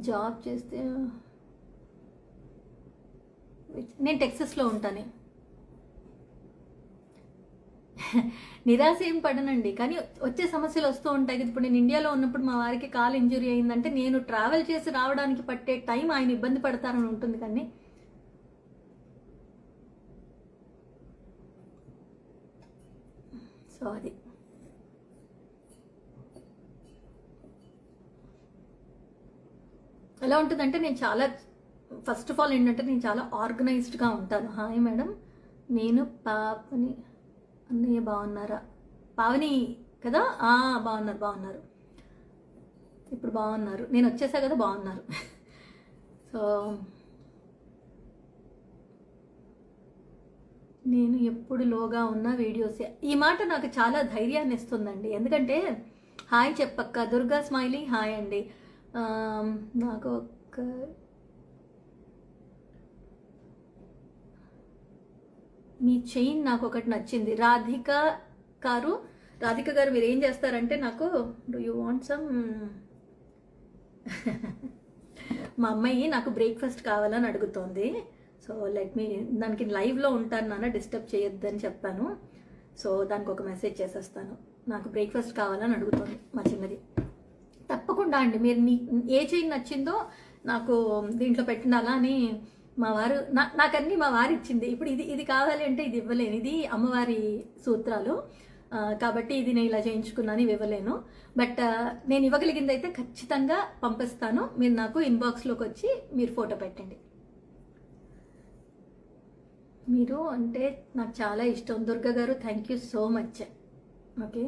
జాబ్ చేస్తే నేను టెక్సస్లో ఉంటాను. నిరాశ ఏం పడనండి, కానీ వచ్చే సమస్యలు వస్తూ ఉంటాయి. ఇప్పుడు నేను ఇండియాలో ఉన్నప్పుడు మా వారికి కాలు ఇంజురీ అయిందంటే నేను ట్రావెల్ చేసి రావడానికి పట్టే టైం ఆయన ఇబ్బంది పడతారని ఉంటుంది. కానీ సో అది ఎలా ఉంటుందంటే, నేను చాలా ఫస్ట్ ఆఫ్ ఆల్ ఏంటంటే నేను చాలా ఆర్గనైజ్డ్గా ఉంటాను. హాయ్ మేడం, నేను పాపని, అన్నయ్య బాగున్నారా, పావని కదా, బాగున్నారు, ఇప్పుడు బాగున్నారు, నేను వచ్చేసా కదా, బాగున్నారు. సో నేను ఎప్పుడు లోగా ఉన్న వీడియోసే, ఈ మాట నాకు చాలా ధైర్యాన్ని ఇస్తుందండి. ఎందుకంటే హాయ్ చెప్పక్క, దుర్గా స్మైలీ హాయ్ అండి. నాకు మీ చైన్ నాకు ఒకటి నచ్చింది. రాధిక గారు మీరు ఏం చేస్తారంటే, నాకు డూ యూ వాంట్ సమ్ మా అమ్మాయి నాకు బ్రేక్ఫాస్ట్ కావాలని అడుగుతోంది. సో లెట్ మీ, దానికి లైవ్లో ఉంటాను నాన్న, డిస్టర్బ్ చేయొద్దని చెప్పాను. సో దానికి ఒక మెసేజ్ చేసేస్తాను. నాకు బ్రేక్ఫాస్ట్ కావాలని అడుగుతోంది మా చిన్నది. తప్పకుండా అండి, మీరు ఏ చైన్ నచ్చిందో నాకు దీంట్లో పెట్టినాలా అని మా వారు, నాకన్నీ మా వారు ఇచ్చింది. ఇప్పుడు ఇది కావాలి అంటే ఇది ఇవ్వలేను, ఇది అమ్మవారి సూత్రాలు కాబట్టి ఇది నేను ఇలా చేయించుకున్నాను, ఇవి ఇవ్వలేను. బట్ నేను ఇవ్వగలిగింది అయితే ఖచ్చితంగా పంపిస్తాను. మీరు నాకు ఇన్బాక్స్లోకి వచ్చి మీరు ఫోటో పెట్టండి. మీరు అంటే నాకు చాలా ఇష్టం దుర్గా గారు, thank you so much. Okay,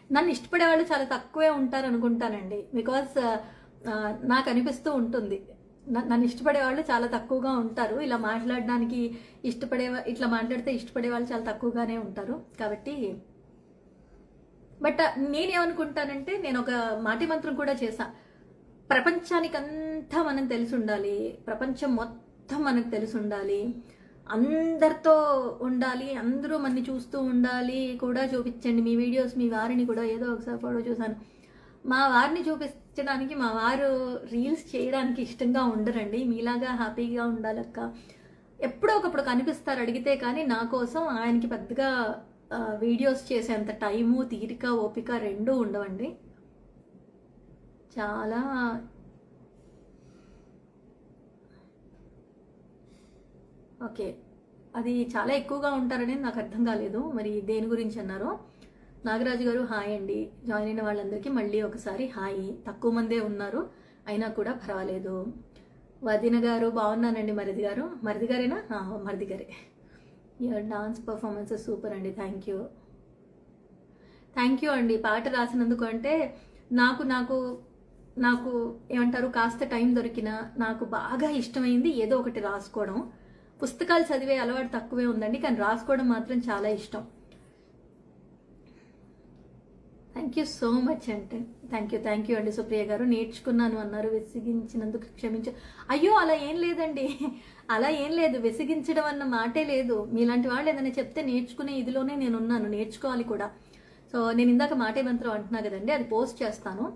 నన్ను ఇష్టపడే వాళ్ళు చాలా తక్కువే ఉంటారు అనుకుంటానండి. బికాస్ నాకు అనిపిస్తూ ఉంటుంది, నన్ను ఇష్టపడే వాళ్ళు చాలా తక్కువగా ఉంటారు. ఇలా మాట్లాడడానికి ఇట్లా మాట్లాడితే ఇష్టపడే వాళ్ళు చాలా తక్కువగానే ఉంటారు. కాబట్టి బట్ నేనేమనుకుంటానంటే, నేను ఒక మాటి మంత్రం కూడా చేశా, ప్రపంచానికంతా మనం తెలిసి ఉండాలి, ప్రపంచం మొత్తం మనకు తెలిసి ఉండాలి, అందరితో ఉండాలి, అందరూ మనని చూస్తూ ఉండాలి కూడా. చూపించండి మీ వీడియోస్, మీ వారిని కూడా ఏదో ఒకసారి ఫోటో చూసాను. మా వారిని చూపించడానికి, మా వారు రీల్స్ చేయడానికి ఇష్టంగా ఉండరండి. మీలాగా హ్యాపీగా ఉండాలక్క, ఎప్పుడో ఒకప్పుడు కనిపిస్తారు అడిగితే, కానీ నా కోసం ఆయనకి పెద్దగా వీడియోస్ చేసేంత టైము, తీరిక, ఓపిక రెండూ ఉండవండి. చాలా ఓకే, అది చాలా ఎక్కువగా ఉంటారని నాకు అర్థం కాలేదు, మరి దేని గురించి అన్నారో. నాగరాజు గారు హాయ్ అండి. జాయిన్ అయిన వాళ్ళందరికీ మళ్ళీ ఒకసారి హాయ్. తక్కువ మందే ఉన్నారు అయినా కూడా పర్వాలేదు. వదిన గారు బాగున్నానండి. మరిది గారేనా? మరిది గారే. యువర్ డాన్స్ పర్ఫార్మెన్సెస్ సూపర్ అండి. థ్యాంక్ యూ అండి. పాట రాసినందుకు. అంటే నాకు ఏమంటారు, కాస్త టైం దొరికినా నాకు బాగా ఇష్టమైంది ఏదో ఒకటి రాసుకోవడం. పుస్తకాలు చదివే అలవాటు తక్కువే ఉందండి, కానీ రాసుకోవడం మాత్రం చాలా ఇష్టం. Thank thank you so much అంటే థ్యాంక్ యూ అండి సుప్రియ గారు. నేర్చుకున్నాను అన్నారు, విసిగించినందుకు క్షమించ. అయ్యో అలా ఏం లేదండి, అలా ఏం లేదు, విసిగించడం అన్న మాటే లేదు. మీలాంటి వాళ్ళు ఏదైనా చెప్తే నేర్చుకునే ఇదిలోనే నేను ఉన్నాను, నేర్చుకోవాలి కూడా. సో నేను ఇందాక మాటే మంత్రం అంటున్నా కదండి, అది పోస్ట్ చేస్తాను.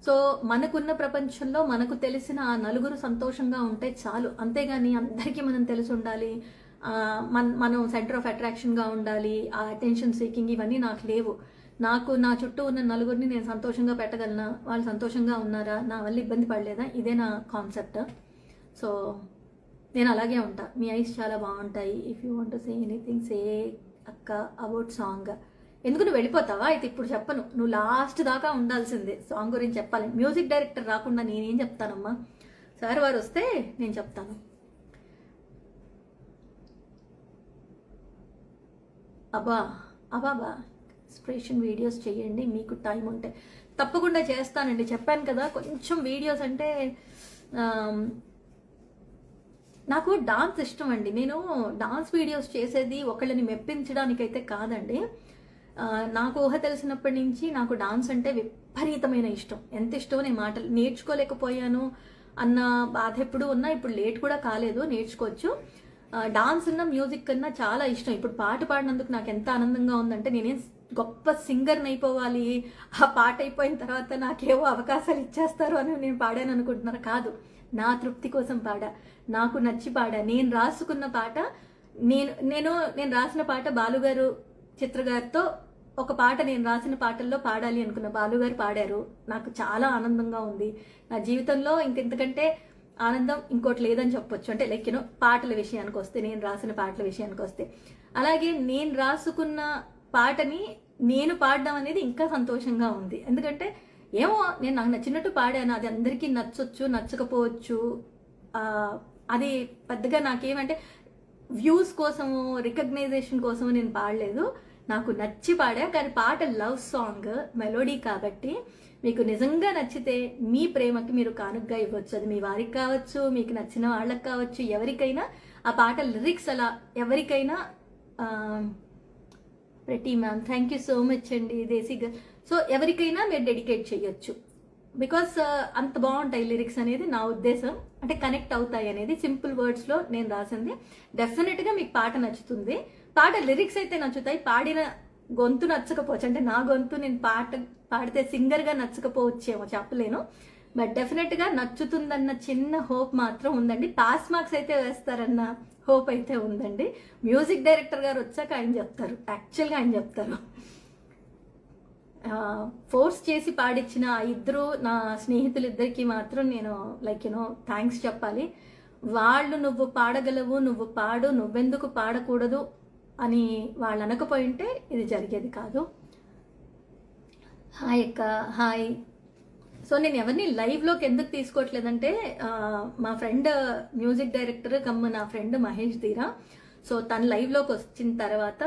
సో మనకున్న ప్రపంచంలో మనకు తెలిసిన ఆ నలుగురు సంతోషంగా ఉంటే చాలు, అంతేగాని అందరికీ మనం తెలిసి ఉండాలి, మనం సెంటర్ ఆఫ్ అట్రాక్షన్గా ఉండాలి, ఆ అటెన్షన్ సీకింగ్ ఇవన్నీ నాకు లేవు. నాకు నా చుట్టూ ఉన్న నలుగురిని నేను సంతోషంగా పెట్టగలనా, వాళ్ళు సంతోషంగా ఉన్నారా, నా వల్ల ఇబ్బంది పడలేదా, ఇదే నా కాన్సెప్ట్. సో నేను అలాగే ఉంటా. మీ ఐస్ చాలా బాగుంటాయి. If you want to say anything say అక్క అబౌట్ సాంగ్. ఎందుకు నువ్వు వెళ్ళిపోతావా? అయితే ఇప్పుడు చెప్పను, నువ్వు లాస్ట్ దాకా ఉండాల్సిందే. సాంగ్ గురించి చెప్పాలి. మ్యూజిక్ డైరెక్టర్ రాకుండా నేనేం చెప్తానమ్మా, సార్ వారు వస్తే నేను చెప్తాను. అబాబా ఇన్స్పిరేషన్ వీడియోస్ చేయండి మీకు టైం ఉంటే. తప్పకుండా చేస్తానండి, చెప్పాను కదా. కొంచెం వీడియోస్ అంటే నాకు డాన్స్ ఇష్టం అండి. నేను డాన్స్ వీడియోస్ చేసేది ఒకళ్ళని మెప్పించడానికైతే కాదండి. నాకు ఊహ తెలిసినప్పటి నుంచి నాకు డాన్స్ అంటే విపరీతమైన ఇష్టం. ఎంత ఇష్టమో నేను మాటలు నేర్చుకోలేకపోయాను అన్న బాధ ఎప్పుడు ఉన్నా, ఇప్పుడు లేట్ కూడా కాలేదు, నేర్చుకోవచ్చు. డాన్స్ అన్న మ్యూజిక్ కన్నా చాలా ఇష్టం. ఇప్పుడు పాట పాడినందుకు నాకు ఎంత ఆనందంగా ఉందంటే, నేనేం గొప్ప సింగర్ని అయిపోవాలి, ఆ పాట అయిపోయిన తర్వాత నాకేవో అవకాశాలు ఇచ్చేస్తారు అని నేను పాడాను అనుకుంటున్నారు. కాదు, నా తృప్తి కోసం పాడా, నాకు నచ్చి పాడా. నేను రాసుకున్న పాట, నేను రాసిన పాట బాలుగారు చిత్ర గారితో ఒక పాట నేను రాసిన పాటల్లో పాడాలి అనుకున్న, బాలుగారు పాడారు. నాకు చాలా ఆనందంగా ఉంది. నా జీవితంలో ఇంతకంటే ఆనందం ఇంకోటి లేదని చెప్పొచ్చు. అంటే లైక్ పాటల విషయానికి వస్తే, నేను రాసిన పాటల విషయానికి వస్తే, అలాగే నేను రాసుకున్న పాటని నేను పాడడం అనేది ఇంకా సంతోషంగా ఉంది. ఎందుకంటే ఏమో నేను నాకు నచ్చినట్టు పాడాను, అది అందరికీ నచ్చొచ్చు నచ్చకపోవచ్చు, అది పెద్దగా నాకేమంటే వ్యూస్ కోసము రికగ్నైజేషన్ కోసము నేను పాడలేదు, నాకు నచ్చి పాడా. కానీ పాట లవ్ సాంగ్, మెలోడీ కాబట్టి మీకు నిజంగా నచ్చితే మీ ప్రేమకి మీరు కానుకగా ఇవ్వచ్చు. అది మీ వారికి కావచ్చు, మీకు నచ్చిన వాళ్ళకి కావచ్చు, ఎవరికైనా ఆ పాట లిరిక్స్ అలా ఎవరికైనా. ప్రతి ma'am thank you so much అండి, దేశీగా. సో ఎవరికైనా మీరు డెడికేట్ చేయొచ్చు, బికాస్ అంత బాగుంటాయి లిరిక్స్ అనేది నా ఉద్దేశం. అంటే కనెక్ట్ అవుతాయి అనేది సింపుల్ వర్డ్స్లో నేను రాసింది. డెఫినెట్గా మీకు పాట నచ్చుతుంది. పాట లిరిక్స్ అయితే నచ్చుతాయి, పాడిన గొంతు నచ్చకపోవచ్చు. అంటే నా గొంతు నేను పాడితే సింగర్గా నచ్చకపోవచ్చేమో, చెప్పలేను. బట్ డెఫినెట్గా నచ్చుతుందన్న చిన్న హోప్ మాత్రం ఉందండి. పాస్ మార్క్స్ అయితే వేస్తారన్న హోప్ అయితే ఉందండి. మ్యూజిక్ డైరెక్టర్ గారు వచ్చాక ఆయన చెప్తారు, యాక్చువల్గా ఆయన చెప్తారు. ఫోర్స్ చేసి పాడించిన ఆ ఇద్దరు నా స్నేహితులిద్దరికి మాత్రం నేను థ్యాంక్స్ చెప్పాలి. వాళ్ళు నువ్వు పాడగలవు, నువ్వు పాడు, నువ్వెందుకు పాడకూడదు అని వాళ్ళు అనకపోయింటే ఇది జరిగేది కాదు. హాయ్ అక్క, హాయ్. సో నేను ఎవరిని లైవ్లోకి ఎందుకు తీసుకోవట్లేదంటే, మా ఫ్రెండ్ మ్యూజిక్ డైరెక్టర్ నా ఫ్రెండ్ మహేష్ ధీరా. సో తను లైవ్లోకి వచ్చిన తర్వాత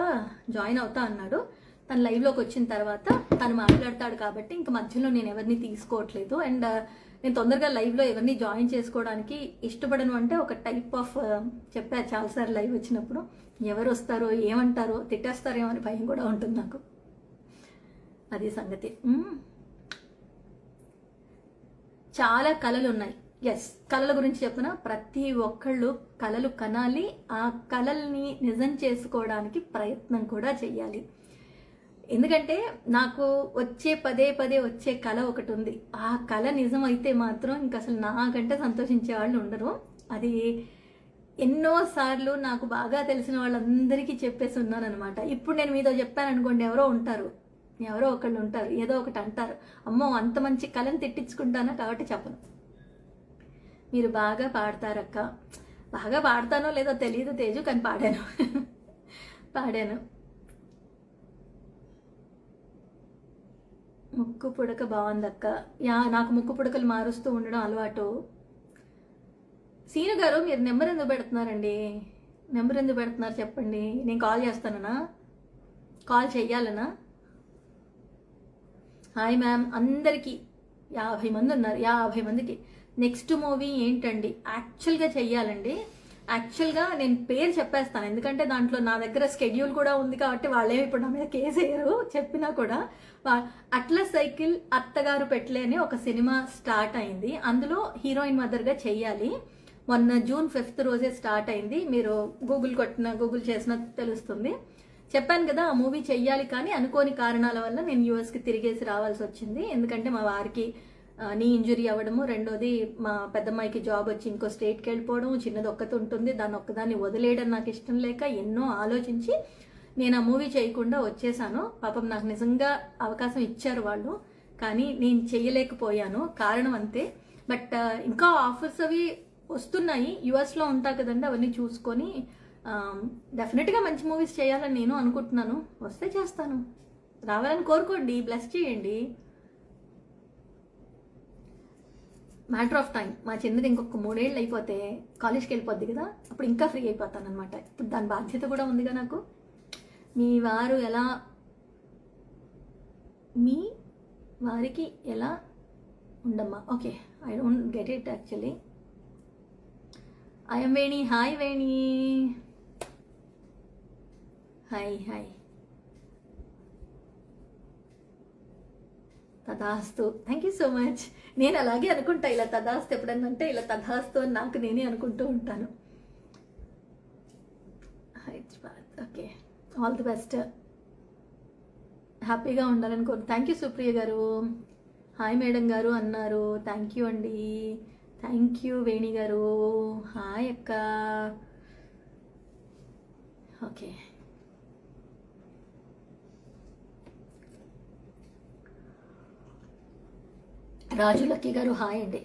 జాయిన్ అవుతా అన్నాడు. తను లైవ్లోకి వచ్చిన తర్వాత తను మాట్లాడతాడు కాబట్టి ఇంక మధ్యలో నేను ఎవరిని తీసుకోవట్లేదు. అండ్ నేను తొందరగా లైవ్లో ఎవరిని జాయిన్ చేసుకోవడానికి ఇష్టపడను. అంటే ఒక టైప్ ఆఫ్ చెప్పా చాలాసార్లు లైవ్ వచ్చినప్పుడు, ఎవరు వస్తారో ఏమంటారో తిట్టేస్తారేమో అని భయం కూడా ఉంటుంది నాకు. అది సంగతి. చాలా కళలు ఉన్నాయి. ఎస్, కళల గురించి చెప్పిన ప్రతి ఒక్కళ్ళు కళలు కనాలి, ఆ కళల్ని నిజం చేసుకోవడానికి ప్రయత్నం కూడా చెయ్యాలి. ఎందుకంటే నాకు పదే పదే వచ్చే కళ ఒకటి ఉంది. ఆ కళ నిజం అయితే మాత్రం ఇంక అసలు నాకంటే సంతోషించే వాళ్ళు ఉండరు. అది ఎన్నోసార్లు నాకు బాగా తెలిసిన వాళ్ళందరికీ చెప్పేసి ఉన్నాను అనమాట. ఇప్పుడు నేను మీతో చెప్పాను అనుకోండి, ఎవరో ఒకళ్ళు ఉంటారు, ఏదో ఒకటి అంటారు. అమ్మో అంత మంచి కళను తిట్టించుకుంటానా, కాబట్టి చెప్పను. మీరు బాగా పాడతారక్క. బాగా పాడతానో లేదో తెలియదు తేజు, కానీ పాడాను. ముక్కు పుడక బాగుందక్క. నాకు ముక్కు పుడకలు మారుస్తూ ఉండడం అలవాటు. సీను గారు మీరు నెంబర్ ఎందుకు పెడుతున్నారండి? నెంబర్ ఎందుకు పెడుతున్నారు చెప్పండి, నేను కాల్ చేస్తానన్నా, కాల్ చెయ్యాలనా? హాయ్ మ్యామ్, అందరికీ 50 మంది ఉన్నారు. 50 మందికి నెక్స్ట్ మూవీ ఏంటండి? యాక్చువల్గా చెయ్యాలండి. యాక్చువల్గా నేను పేరు చెప్పేస్తాను, ఎందుకంటే దాంట్లో నా దగ్గర స్కెడ్యూల్ కూడా ఉంది కాబట్టి వాళ్ళేమి ఇప్పుడు నా మీద కేసు వేయరు చెప్పినా కూడా. అట్లస్ సైకిల్ అత్తగారు పెట్లే అని ఒక సినిమా స్టార్ట్ అయింది, అందులో హీరోయిన్ మదర్గా చెయ్యాలి. మొన్న జూన్ 5th రోజే స్టార్ట్ అయింది, మీరు గూగుల్ చేసినా తెలుస్తుంది. చెప్పాను కదా ఆ మూవీ చెయ్యాలి, కానీ అనుకోని కారణాల వల్ల నేను యూఎస్కి తిరిగేసి రావాల్సి వచ్చింది. ఎందుకంటే మా వారికి నీ ఇంజురీ అవ్వడము, రెండోది మా పెద్దమ్మాయికి జాబ్ వచ్చి ఇంకో స్టేట్కి వెళ్ళిపోవడం, చిన్నది ఒక్కటి ఉంటుంది, దాన్ని ఒక్కదాన్ని వదిలేయడం నాకు ఇష్టం లేక ఎన్నో ఆలోచించి నేను ఆ మూవీ చేయకుండా వచ్చేసాను. పాపం నాకు నిజంగా అవకాశం ఇచ్చారు వాళ్ళు, కానీ నేను చేయలేకపోయాను, కారణం అంతే. బట్ ఇంకా ఆఫర్స్ అవి వస్తున్నాయి, యుఎస్లో ఉంటా కదండి, అవన్నీ చూసుకొని డెఫినెట్గా మంచి మూవీస్ చేయాలని నేను అనుకుంటున్నాను. వస్తే చేస్తాను, రావాలని కోరుకోండి, బ్లెస్ చేయండి. Matter of time. మా చిన్నది ఇంకొక 3 ఏళ్ళు అయిపోతే కాలేజ్కి వెళ్ళిపోద్ది కదా, అప్పుడు ఇంకా ఫ్రీ అయిపోతాను అనమాట. ఇప్పుడు దాని బాధ్యత కూడా ఉందిగా నాకు. మీ వారికి ఎలా ఉండమ్మా? Okay, I don't get it actually. I'm Veni. Hi Veni, hi hi. తదాస్తు, థ్యాంక్ యూ సో మచ్. నేను అలాగే అనుకుంటా, ఇలా తదాస్తు ఎప్పుడన్నా అంటే ఇలా తదాస్తు అని నాకు నేనే అనుకుంటూ ఉంటాను. Hyderabad, okay, all the best, హ్యాపీగా ఉండాలని కోరు. థ్యాంక్ యూ సుప్రియ గారు. హాయ్ మేడం గారు అన్నారు, థ్యాంక్ యూ అండి, థ్యాంక్ యూ వేణి గారు. హాయ్ అక్క. ఓకే, రాజు లక్కీ గారు హాయ్ అండి.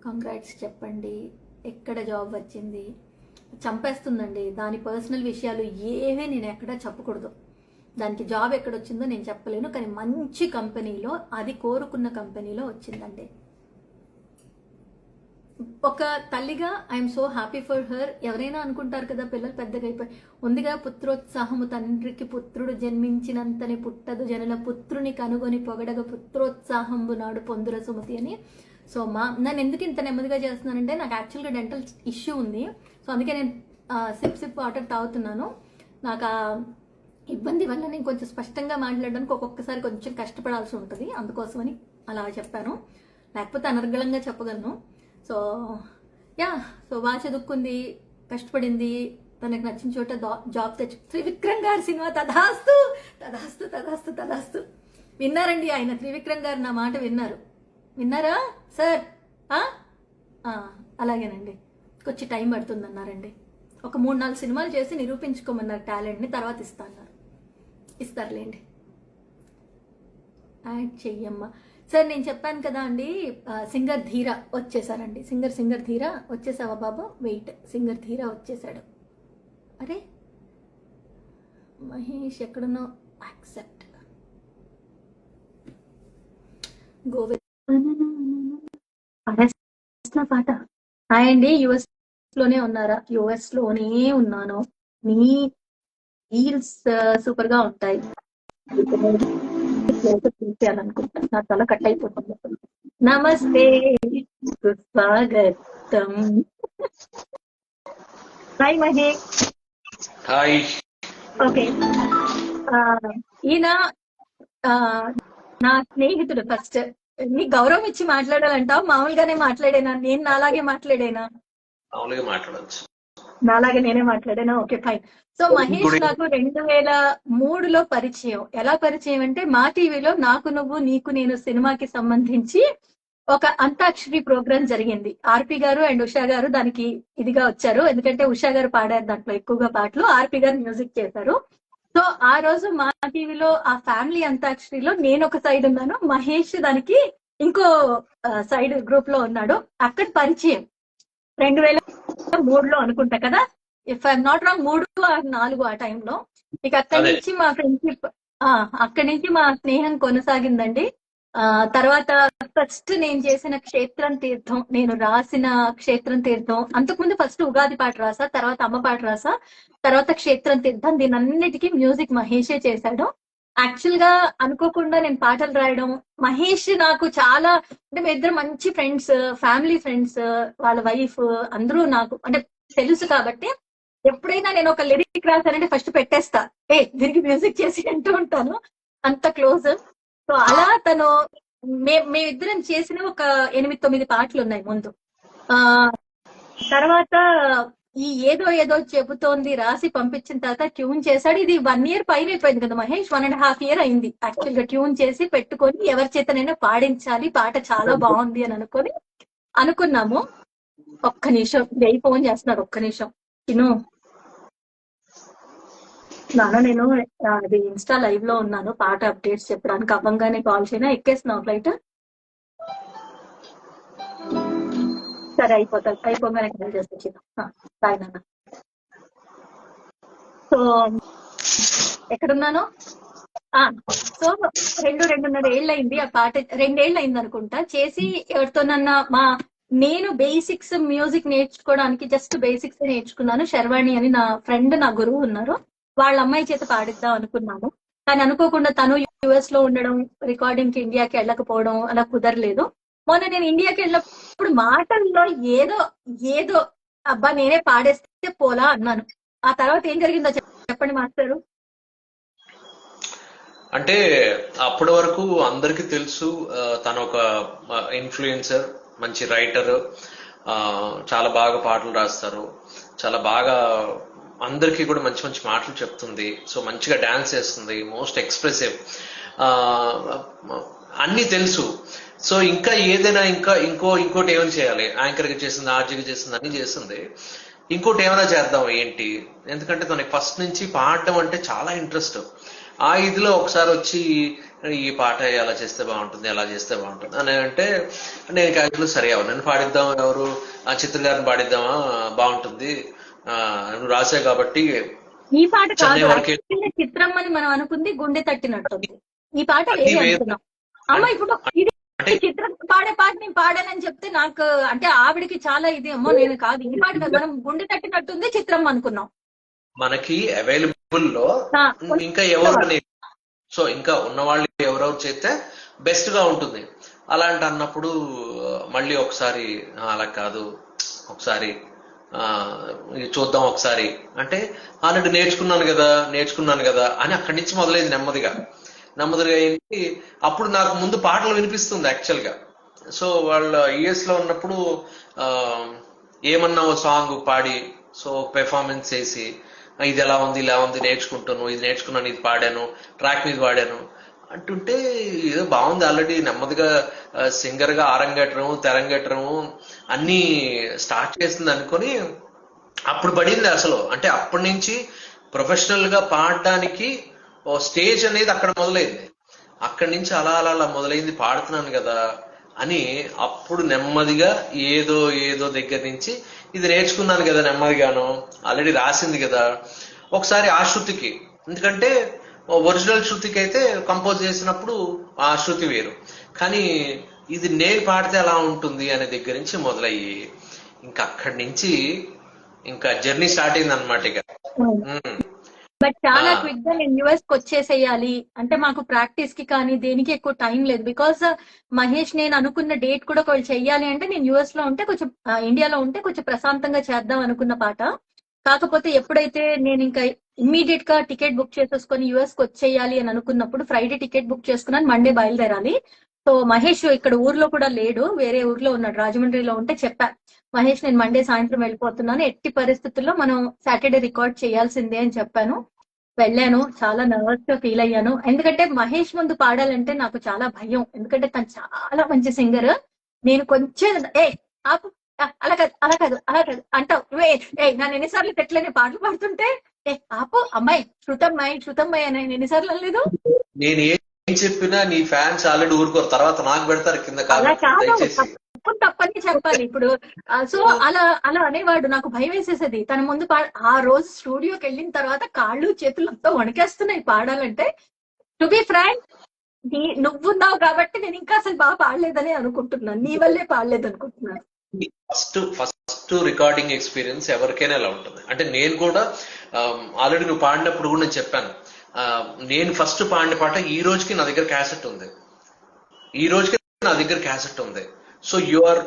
కంగ్రాట్స్ చెప్పండి, ఎక్కడ జాబ్ వచ్చింది? చంపేస్తుందండి, దాని పర్సనల్ విషయాలు ఏవే నేను ఎక్కడ చెప్పకూడదు. దానికి జాబ్ ఎక్కడొచ్చిందో నేను చెప్పలేను, కానీ మంచి కంపెనీలో, అది కోరుకున్న కంపెనీలో వచ్చిందండి. ఒక తల్లిగా I'm so happy for her. ఎవరైనా అనుకుంటారు కదా పిల్లలు పెద్దగా అయిపోయి, ఉందిగా పుత్రోత్సాహము తండ్రికి పుత్రుడు జన్మించినంతనే పుట్టదు జనుల పుత్రుని కనుగొని పొగడగ పుత్రోత్సాహంబు నాడు పొందుర సుమతి అని. సో నన్ను ఎందుకు ఇంత నెమ్మదిగా చేస్తున్నానంటే నాకు యాక్చువల్గా డెంటల్ ఇష్యూ ఉంది, సో అందుకే నేను సిప్ వాటర్ తాగుతున్నాను. నాకు ఆ ఇబ్బంది వల్ల నేను కొంచెం స్పష్టంగా మాట్లాడడానికి ఒక్కొక్కసారి కొంచెం కష్టపడాల్సి ఉంటుంది, అందుకోసమని అలా చెప్పాను, లేకపోతే అనర్గళంగా చెప్పగలను. సో సో బాగా చదువుకుంది, కష్టపడింది, తనకు నచ్చిన చోట జాబ్ త్రివిక్రమ్ గారి సినిమా తదాస్తు తదాస్తు తదాస్తు తదాస్తు. విన్నారండి, ఆయన త్రివిక్రమ్ గారు నా మాట విన్నారా సార్? అలాగేనండి, కొంచెం టైం పడుతుంది అన్నారండి. ఒక 3-4 సినిమాలు చేసి నిరూపించుకోమన్నారు టాలెంట్ని, తర్వాత ఇస్తారులేండి. Add చెయ్యమ్మా sir. నేను చెప్పాను కదా అండి, సింగర్ ధీరా వచ్చేసారండి. సింగర్ ధీరా వచ్చేసావా బాబు? వెయిట్, సింగర్ ధీరా వచ్చేసాడు. అరే మహేష్ ఎక్కడున్నా? యాక్సెప్ట్ పాట. హాయ్ అండి, యుఎస్ లోనే ఉన్నారా? యుఎస్ లోనే ఉన్నాను. మీ రీల్స్ సూపర్ గా ఉంటాయి. అనుకుంటా, నా తల కట్ అయిపోతుంది. నమస్తే, సుస్వాగతం. హాయ్ మహేష్. హాయ్. ఓకే, ఈయన నా స్నేహితుడు. ఫస్ట్ నీ గౌరవం ఇచ్చి మాట్లాడాలంటావు, మామూలుగానే మాట్లాడేనా? నేను నాలాగే మాట్లాడేనా? నాలాగే నేనే మాట్లాడేనా? Okay fine. సో మహేష్ నాకు 2003లో పరిచయం. ఎలా పరిచయం అంటే, మా టీవీలో నాకు నువ్వు నీకు నేను సినిమాకి సంబంధించి ఒక అంతాక్షరి ప్రోగ్రామ్ జరిగింది. ఆర్పి గారు అండ్ ఉషా గారు దానికి ఇదిగా వచ్చారు, ఎందుకంటే ఉషా గారు పాడారు దాంట్లో ఎక్కువగా పాటలు, ఆర్పి గారు మ్యూజిక్ చేశారు. సో ఆ రోజు మా టీవీలో ఆ ఫ్యామిలీ అంతాక్షరిలో నేను ఒక సైడ్ ఉన్నాను, మహేష్ దానికి ఇంకో సైడ్ గ్రూప్ లో ఉన్నాడు. అక్కడ పరిచయం 2003లో అనుకుంటా కదా, if I'm not wrong 3 or 4 ఆ టైంలో. ఇక అక్కడి నుంచి మా ఫ్రెండ్షిప్, అక్కడి నుంచి మా స్నేహం కొనసాగిందండి. తర్వాత ఫస్ట్ నేను చేసిన క్షేత్రం తీర్థం, నేను రాసిన క్షేత్రం తీర్థం, అంతకుముందు ఫస్ట్ ఉగాది పాట రాసా, తర్వాత అమ్మ పాట రాసా, తర్వాత క్షేత్రం తీర్థం, దీనన్నిటికీ మ్యూజిక్ మహేషే చేశాడు. యాక్చువల్ గా అనుకోకుండా నేను పాటలు రాయడం, మహేష్ నాకు చాలా అంటే మీ ఇద్దరు మంచి ఫ్రెండ్స్, ఫ్యామిలీ ఫ్రెండ్స్, వాళ్ళ వైఫ్ అందరూ నాకు అంటే తెలుసు కాబట్టి ఎప్పుడైనా నేను ఒక లిరిక్ రాసానంటే ఫస్ట్ పెట్టేస్తా, దీనికి మ్యూజిక్ చేసి అంటూ ఉంటాను, అంత క్లోజ్. సో అలా తను మేమిద్దరం చేసిన ఒక 8-9 పాటలు ఉన్నాయి ముందు. ఆ తర్వాత ఈ ఏదో ఏదో చెబుతోంది రాసి పంపించిన తర్వాత ట్యూన్ చేశాడు. ఇది 1 year పైన అయిపోయింది కదా మహేష్, 1.5 year అయింది యాక్చువల్ గా ట్యూన్ చేసి పెట్టుకొని ఎవరి చేతనైనా పాడించాలి, పాట చాలా బాగుంది అని అనుకున్నాము. ఒక్క నిమిషం జై ఫోన్ చేస్తున్నారు, ఒక్క నిమిషం తిను. నేను అది ఇన్స్టా లైవ్ లో ఉన్నాను, పాట అప్డేట్స్ చెప్పడానికి అవ్వంగానే కాల్ చేయనా, ఎక్కేస్తున్నావు ఫ్లైట్? సరే అయిపోగానే కాల్ చేస్తా. బాయ్ నాన్న. సో ఎక్కడున్నాను? సో 2-2.5 ఏళ్ళు అయింది ఆ పాట, 2 ఏళ్ళు అయింది అనుకుంటా చేసి. ఎవరితోనన్నా నేను బేసిక్స్ మ్యూజిక్ నేర్చుకోవడానికి జస్ట్ బేసిక్స్ నేర్చుకున్నాను. శర్వాణి అని నా ఫ్రెండ్, నా గురువు ఉన్నారు, వాళ్ళ అమ్మాయి చేత పాడిద్దాం అనుకున్నాను. కానీ అనుకోకుండా తను యుఎస్ లో ఉండడం, రికార్డింగ్ కి ఇండియాకి వెళ్ళకపోవడం అలా కుదరలేదు. మొన్న నేను ఇండియాకి వెళ్ళినప్పుడు మాటల్లో ఏదో ఏదో అబ్బా నేనే పాడేస్తే పోలా అన్నాను. ఆ తర్వాత ఏం జరిగిందో చెప్పండి మాస్టరు. అంటే అప్పటి వరకు అందరికీ తెలుసు తను ఒక ఇన్ఫ్లుయెన్సర్, మంచి రైటర్, చాలా బాగా పాటలు రాస్తారు, చాలా బాగా అందరికీ కూడా మంచి మంచి మాటలు చెప్తుంది, సో మంచిగా డాన్స్ చేస్తుంది, మోస్ట్ ఎక్స్ప్రెసివ్, అన్నీ తెలుసు. సో ఇంకా ఏదైనా ఇంకోటి ఏమైనా చేయాలి, యాంకర్గా చేసింది, ఆర్జీగా చేసింది, అన్ని చేస్తుంది, ఇంకోటి ఏమైనా చేద్దాం ఏంటి, ఎందుకంటే తనకి ఫస్ట్ నుంచి పాడటం అంటే చాలా ఇంట్రెస్ట్. ఆ ఇదిలో ఒకసారి వచ్చి ఈ పాట ఎలా చేస్తే బాగుంటుంది, ఎలా చేస్తే బాగుంటుంది అని అంటే నేను క్యాజువల్ సరే నన్ను పాడిద్దాం, ఎవరు ఆ చిత్ర గారిని పాడిద్దామా, బాగుంటుంది, నువ్వు రాసావు కాబట్టి. ఈ పాట కాదు, చిత్రమ్మని మనం అనుకుంది గుండె తట్టినట్టుంది. ఈ పాట అనుకున్నాం. అమ్మ ఇప్పుడు ఇది చిత్ర పాడే పాట నేను పాడానని చెప్తే నాకు అంటే ఆవిడికి చాలా ఇది, అమ్మో నేను కాదు ఈ పాట మనం గుండె తట్టినట్టుంది చిత్రమ్మ అనుకున్నాం. మనకి అవైలబుల్ లో ఇంకా ఎవరు, సో ఇంకా ఉన్న వాళ్ళు ఎవరెవరు చేస్తే బెస్ట్ గా ఉంటుంది. అలాంటి అన్నప్పుడు మళ్ళీ ఒకసారి అలా కాదు, ఒకసారి చూద్దాం ఒకసారి అంటే, ఆల్రెడీ నేర్చుకున్నాను కదా అని అక్కడి నుంచి మొదలైంది నెమ్మదిగా ఏంటి. అప్పుడు నాకు ముందు పాటలు వినిపిస్తుంది యాక్చువల్ గా. సో వాళ్ళ యుఎస్ లో ఉన్నప్పుడు ఏమన్నా సాంగ్ పాడి, సో పెర్ఫార్మెన్స్ చేసి ఇది ఎలా ఉంది ఇలా ఉంది నేర్చుకుంటాను, ఇది నేర్చుకున్నాను, ఇది పాడాను, ట్రాక్ మీద పాడాను అంటుంటే ఏదో బాగుంది. ఆల్రెడీ నెమ్మదిగా సింగర్ గా ఆరంగేట్రము, తెరంగేట్రము అన్ని స్టార్ట్ చేసింది అనుకొని అప్పుడు పడింది అసలు. అంటే అప్పటి నుంచి ప్రొఫెషనల్ గా పాడడానికి ఓ స్టేజ్ అనేది అక్కడ మొదలైంది. అక్కడి నుంచి అలా అలా అలా మొదలైంది, పాడుతున్నాను కదా అని. అప్పుడు నెమ్మదిగా ఏదో దగ్గర నుంచి ఇది నేర్చుకున్నాను కదా నెమ్మదిగాను, ఆల్రెడీ రాసింది కదా ఒకసారి ఆ శృతికి, ఎందుకంటే ఒరిజినల్ శృతికి అయితే కంపోజ్ చేసినప్పుడు ఆ శృతి వేరు, కానీ ఇది నేను పాడితే ఎలా ఉంటుంది అనే దగ్గర నుంచి మొదలయ్యి ఇంకా అక్కడి నుంచి ఇంకా జర్నీ స్టార్ట్ అయింది అనమాట. ఇక బట్ చాలా క్విక్ గా నేను యుఎస్ కి వచ్చేసేయాలి అంటే మాకు ప్రాక్టీస్ కి కానీ దేనికి ఎక్కువ టైం లేదు. బికాస్ మహేష్ నేను అనుకున్న డేట్ కూడా ఒకవేళ చెయ్యాలి అంటే నేను యుఎస్ లో ఉంటే కొంచెం, ఇండియాలో ఉంటే కొంచెం ప్రశాంతంగా చేద్దాం అనుకున్న పాట. కాకపోతే ఎప్పుడైతే నేను ఇంకా ఇమ్మీడియట్ గా టికెట్ బుక్ చేసేసుకొని యుఎస్ కి వచ్చేయాలి అని అనుకున్నప్పుడు ఫ్రైడే టికెట్ బుక్ చేసుకున్నాను, మండే బయలుదేరాలి. సో మహేష్ ఇక్కడ ఊర్లో కూడా లేడు, వేరే ఊర్లో ఉన్నాడు, రాజమండ్రిలో ఉంటే చెప్పా మహేష్ నేను మండే సాయంత్రం వెళ్ళిపోతున్నాను, ఎట్టి పరిస్థితుల్లో మనం సాటర్డే రికార్డ్ చేయాల్సిందే అని చెప్పాను. వెళ్ళాను, చాలా నర్వస్ గా ఫీల్ అయ్యాను, ఎందుకంటే మహేష్ ముందు పాడాలంటే నాకు చాలా భయం, ఎందుకంటే తను చాలా మంచి సింగర్. నేను కొంచెం ఆపు అలా కాదు అంటావు, నన్ను ఎన్నిసార్లు తెట్లని పాటలు పాడుతుంటే ఆపు అమ్మాయి శృతమ్మాయి అని ఎన్నిసార్లు అనలేదు. నేను ఏం చెప్పినా నీ ఫ్యాన్స్ ఆల్రెడీ ఊరుకోరు, తర్వాత నాకు పెడతారు కింద. తప్పని చెప్పాలి ఇప్పుడు. సో అలా అనేవాడు, నాకు భయం వేసేసేది తన ముందు ఆ రోజు స్టూడియోకి వెళ్ళిన తర్వాత కాళ్ళు చేతులు అంతా వణికేస్తున్నాయి పాడాలంటే. టు బి ఫ్రాంక్, నువ్వున్నావు కాబట్టి నేను ఇంకా అసలు బాగా పాడలేదని అనుకుంటున్నాను, నీ వల్లే పాడలేదు అనుకుంటున్నాను. ఫస్ట్ రికార్డింగ్ ఎక్స్పీరియన్స్ ఎవరికైనా ఎలా ఉంటుంది అంటే, నేను కూడా ఆల్రెడీ నువ్వు పాడినప్పుడు కూడా నేను చెప్పాను, నేను ఫస్ట్ పాడిన పాట ఈ రోజుకి నా దగ్గర క్యాసెట్ ఉంది. ఈ రోజుకి నా దగ్గర క్యాసెట్ ఉంది. So you are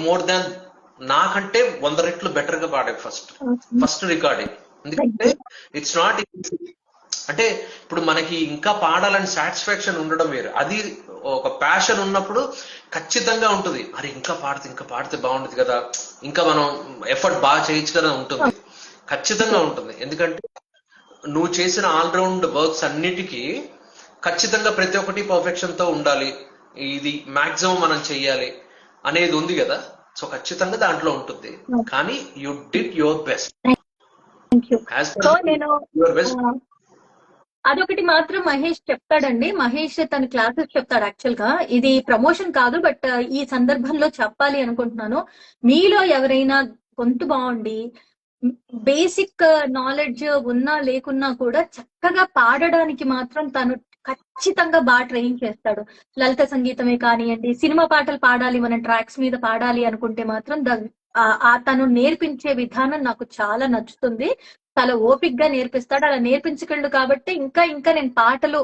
more than నాకంటే 100 రెట్లు బెటర్ గా పాడే ఫస్ట్ రికార్డింగ్. ఎందుకంటే ఇట్స్ నాట్ అంటే ఇప్పుడు మనకి ఇంకా పాడాలని సాటిస్ఫాక్షన్ ఉండడం వేరు. అది ఒక ప్యాషన్ ఉన్నప్పుడు ఖచ్చితంగా ఉంటుంది. అరే ఇంకా పాడితే బాగుంటుంది కదా, ఇంకా మనం ఎఫర్ట్ బాగా చేయొచ్చు కదా ఉంటుంది. ఖచ్చితంగా ఉంటుంది. ఎందుకంటే నువ్వు చేసిన ఆల్రౌండ్ వర్క్స్ అన్నిటికీ ఖచ్చితంగా ప్రతి ఒక్కటి పర్ఫెక్షన్ తో ఉండాలి, ఇది మాక్సిమం మనం చెయ్యాలి అనేది ఉంది కదా. సో ఖచ్చితంగా దాంట్లో ఉంటుంది. కానీ you did your best. So నేను అదొకటి మాత్రం మహేష్ చెప్తాడండి. మహేష్ తన క్లాసెస్ చెప్తాడు. యాక్చువల్ గా ఇది ప్రమోషన్ కాదు, బట్ ఈ సందర్భంలో చెప్పాలి అనుకుంటున్నాను. మీలో ఎవరైనా గొంతు బాగుండి బేసిక్ నాలెడ్జ్ ఉన్నా లేకున్నా కూడా చక్కగా పాడడానికి మాత్రం తను ఖచ్చితంగా బాగా ట్రైన్ చేస్తాడు. లలిత సంగీతమే కానివ్వండి, సినిమా పాటలు పాడాలి, మనం ట్రాక్స్ మీద పాడాలి అనుకుంటే మాత్రం తను నేర్పించే విధానం నాకు చాలా నచ్చుతుంది. చాలా ఓపిక్ గా నేర్పిస్తాడు. అలా నేర్పించగలడు కాబట్టి ఇంకా ఇంకా నేను పాటలు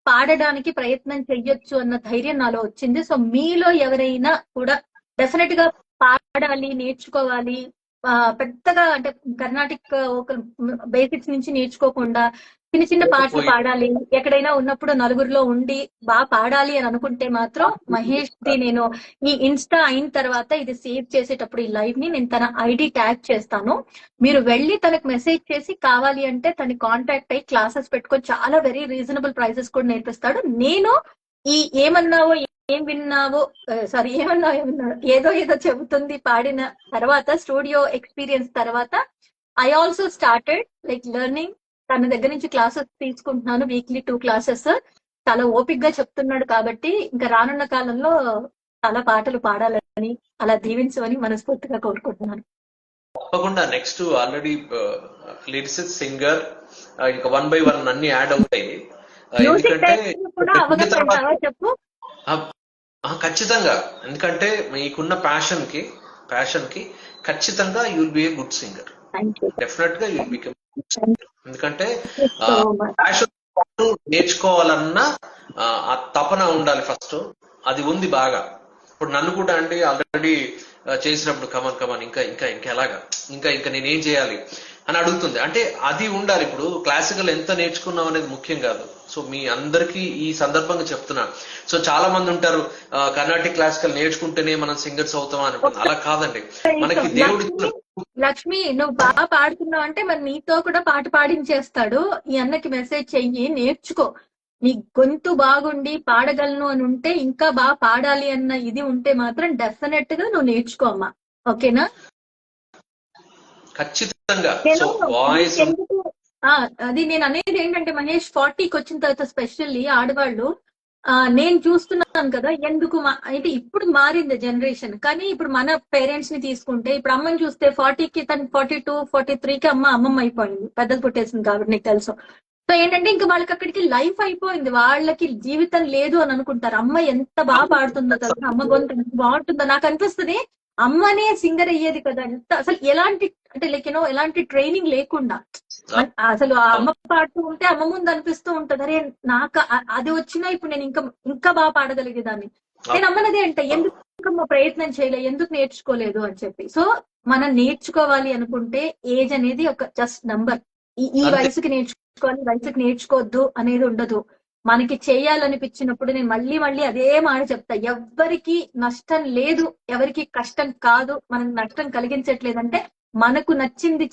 పాడడానికి ప్రయత్నం చెయ్యొచ్చు అన్న ధైర్యం నాలో వచ్చింది. సో మీలో ఎవరైనా కూడా డెఫినెట్ గా పాడాలి, నేర్చుకోవాలి, పెద్దగా అంటే కర్ణాటిక్ బేసిక్స్ నుంచి నేర్చుకోకుండా చిన్న చిన్న పాటలు పాడాలి, ఎక్కడైనా ఉన్నప్పుడు నలుగురిలో ఉండి బాగా పాడాలి అని అనుకుంటే మాత్రం మహేష్ ది నేను ఈ ఇన్స్టా అయిన తర్వాత ఇది సేవ్ చేసేటప్పుడు ఈ లైవ్ ని నేను తన ఐడి ట్యాగ్ చేస్తాను. మీరు వెళ్ళి తనకు మెసేజ్ చేసి కావాలి అంటే తన కాంటాక్ట్ అయ్యి క్లాసెస్ పెట్టుకొని చాలా వెరీ రీజనబుల్ ప్రైసెస్ కూడా నేర్పిస్తాడు. నేను ఈ ఏమన్నావో ఏం విన్నావో సారీ ఏమన్నావు ఏదో చెబుతుంది పాడిన తర్వాత స్టూడియో ఎక్స్పీరియన్స్ తర్వాత I also started like learning. తన దగ్గర నుంచి క్లాసెస్ తీసుకుంటున్నాను, వీక్లీ 2 క్లాసెస్. చాలా ఓపిక్ గా చెప్తున్నాడు కాబట్టి ఇంకా రానున్న కాలంలో చాలా పాటలు పాడాలని అలా దీవించమని మనస్ఫూర్తిగా కోరుకుంటున్నాను. తప్పకుండా నెక్స్ట్ ఆల్రెడీ లిరిసిస్ట్ సింగర్ ఇంకా 1 by 1 అన్ని యాడ్ అవుతాయి. చెప్పు. ఖచ్చితంగా, ఎందుకంటే మీకున్న ప్యాషన్ కి ఖచ్చితంగా you will be a good singer. Definite గా you will become good singer. ఎందుకంటే ప్యాషన్ నేర్చుకోవాలన్నా ఆ తపన ఉండాలి ఫస్ట్. అది ఉంది బాగా. ఇప్పుడు నన్ను కూడా అండి ఆల్రెడీ చేసినప్పుడు కమన్ ఇంకా ఇంకా ఇంకా ఎలాగా ఇంకా నేనేం చేయాలి అని అడుగుతుంది. అంటే అది ఉండాలి. ఇప్పుడు క్లాసికల్ ఎంత నేర్చుకున్నాం అనేది ముఖ్యం కాదు. సో మీ అందరికీ ఈ సందర్భంగా చెప్తున్నా. సో చాలా మంది ఉంటారు కర్ణాటిక్ క్లాసికల్ నేర్చుకుంటేనే మనం సింగర్స్ అవుతాం అనుకుంటున్నాం. అలా కాదండి. మనకి దేవుడి లక్ష్మి నువ్వు బాగా పాడుతున్నావు అంటే మరి నీతో కూడా పాట పాడించేస్తాడు. ఈ అన్నకి మెసేజ్ చెయ్యి, నేర్చుకో. నీ గొంతు బాగుండి పాడగలను అని ఉంటే, ఇంకా బాగా పాడాలి అన్న ఇది ఉంటే మాత్రం డెఫినెట్ గా నువ్వు నేర్చుకో అమ్మా. ఓకేనా? ఖచ్చితంగా. అది నేను అనేది ఏంటంటే మహేష్ 40కి వచ్చిన తర్వాత స్పెషల్లీ ఆడవాళ్ళు నేను చూస్తున్నాను కదా, ఎందుకు అంటే ఇప్పుడు మారింది జనరేషన్. కానీ ఇప్పుడు మన పేరెంట్స్ ని తీసుకుంటే, ఇప్పుడు అమ్మని చూస్తే 40కి తను 42, 43కి అమ్మమ్మ అయిపోయింది, పెద్దలు పుట్టేసింది కాబట్టి నీకు తెలుసు. సో ఏంటంటే ఇంకా వాళ్ళకి అక్కడికి లైఫ్ అయిపోయింది, వాళ్ళకి జీవితం లేదు అని అనుకుంటారు. అమ్మ ఎంత బాగా పాడుతుందో కదా, అమ్మ గొంతు ఎంత బాగుంటుందో. నాకు అనిపిస్తుంది అమ్మనే సింగర్ అయ్యేది కదా. ఎంత అసలు ఎలాంటి అంటే లైక్ యూనో ఎలాంటి ట్రైనింగ్ లేకుండా అసలు ఆ అమ్మ పాడుతూ ఉంటే అమ్మ ముందు అనిపిస్తూ ఉంటది, అరే నాకు అది వచ్చినా ఇప్పుడు నేను ఇంకా బాగా పాడగలిగేదాన్ని. నేను అమ్మనదే అంటే ఎందుకు ప్రయత్నం చేయలేదు, ఎందుకు నేర్చుకోలేదు అని చెప్పి. సో మనం నేర్చుకోవాలి అనుకుంటే ఏజ్ అనేది ఒక జస్ట్ నంబర్. ఈ వయసుకి నేర్చుకోవాలి, వయసుకి నేర్చుకోవద్దు అనేది ఉండదు. మనకి చేయాలనిపించినప్పుడు నేను మళ్ళీ అదే మాట చెప్తా, ఎవ్వరికి నష్టం లేదు, ఎవరికి కష్టం కాదు. మనకు నష్టం కలిగించట్లేదంటే మనకు నచ్చింది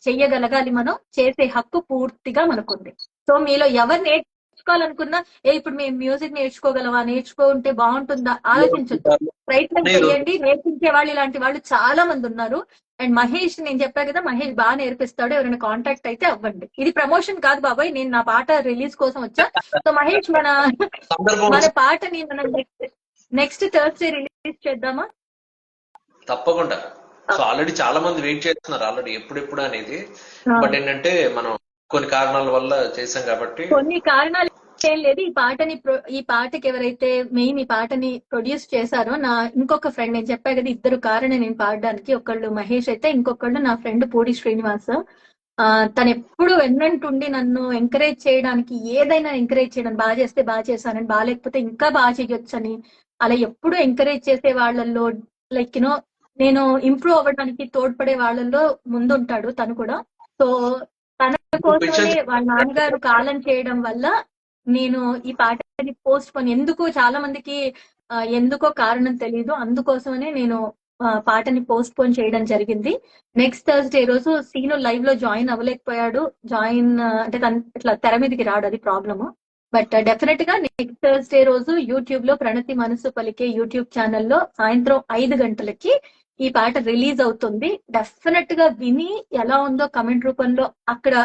చెయ్యగలగాలి. మనం చేసే హక్కు పూర్తిగా మనకుంది. సో మీలో ఎవరు నేర్చుకోవాలనుకున్నా, ఇప్పుడు మేము మ్యూజిక్ నేర్చుకోగలవా, నేర్చుకుంటే బాగుంటుందా ఆలోచించొద్దు, ప్రయత్నం చేయండి. నేర్పించే వాళ్ళు ఇలాంటి వాళ్ళు చాలా మంది ఉన్నారు. అండ్ మహేష్, నేను చెప్పా కదా, మహేష్ బాగా నేర్పిస్తాడు. ఎవరైనా కాంటాక్ట్ అయితే అవ్వండి. ఇది ప్రమోషన్ కాదు బాబాయ్, నేను నా పాట రిలీజ్ కోసం వచ్చా. సో మహేష్ మన పాటని మనం నెక్స్ట్ థర్స్డే రిలీజ్ చేద్దామా? తప్పకుండా. సో ఆల్రెడీ చాలా మంది వెయిట్ చేస్తున్నారు ఆల్రెడీ ఎప్పుడెప్పుడు అనేది. బట్ ఏంటంటే మనం కొన్ని కారణాల వల్ల చేసాం కాబట్టి. కొన్ని కారణాలు ఏం లేదు. ఈ పాటకి ఎవరైతే మెయిన్ ఈ పాటని ప్రొడ్యూస్ చేశారో నా ఇంకొక ఫ్రెండ్, నేను చెప్పా కదా 2 కారణం నేను పాడడానికి. ఒకళ్ళు మహేష్ అయితే, ఇంకొకళ్ళు నా ఫ్రెండ్ పూడి శ్రీనివాస్. తను ఎప్పుడు వెన్నంటుండి నన్ను ఎంకరేజ్ చేయడానికి, ఏదైనా ఎంకరేజ్ చేయడం, బాగా చేస్తే బాగా చేశానని, బాగాలేకపోతే ఇంకా బాగా చేయొచ్చని, అలా ఎప్పుడు ఎంకరేజ్ చేసే వాళ్ళల్లో, లైక్ యూనో నేను ఇంప్రూవ్ అవ్వడానికి తోడ్పడే వాళ్ళల్లో ముందుంటాడు తను కూడా. సో తన ఇంకొక విషయం కోసమనే వాళ్ళ నాన్నగారు కాలం చేయడం వల్ల నేను ఈ పాటని పోస్ట్ పోన్, ఎందుకు చాలా మందికి ఎందుకో కారణం తెలియదు, అందుకోసమనే నేను పాటని పోస్ట్ పోన్ చేయడం జరిగింది. నెక్స్ట్ థర్స్డే రోజు సీను లైవ్ లో జాయిన్ అవ్వలేకపోయాడు. జాయిన్ అంటే తను ఇట్లా తెర మీదకి రాడు, అది ప్రాబ్లమ్. బట్ డెఫినెట్ గా నెక్స్ట్ థర్స్డే రోజు యూట్యూబ్ లో ప్రణతి మనసు పలికే యూట్యూబ్ ఛానల్లో సాయంత్రం 5 గంటలకి ఈ పాట రిలీజ్ అవుతుంది. డెఫినెట్ గా విని ఎలా ఉందో కమెంట్ రూపంలో అక్కడ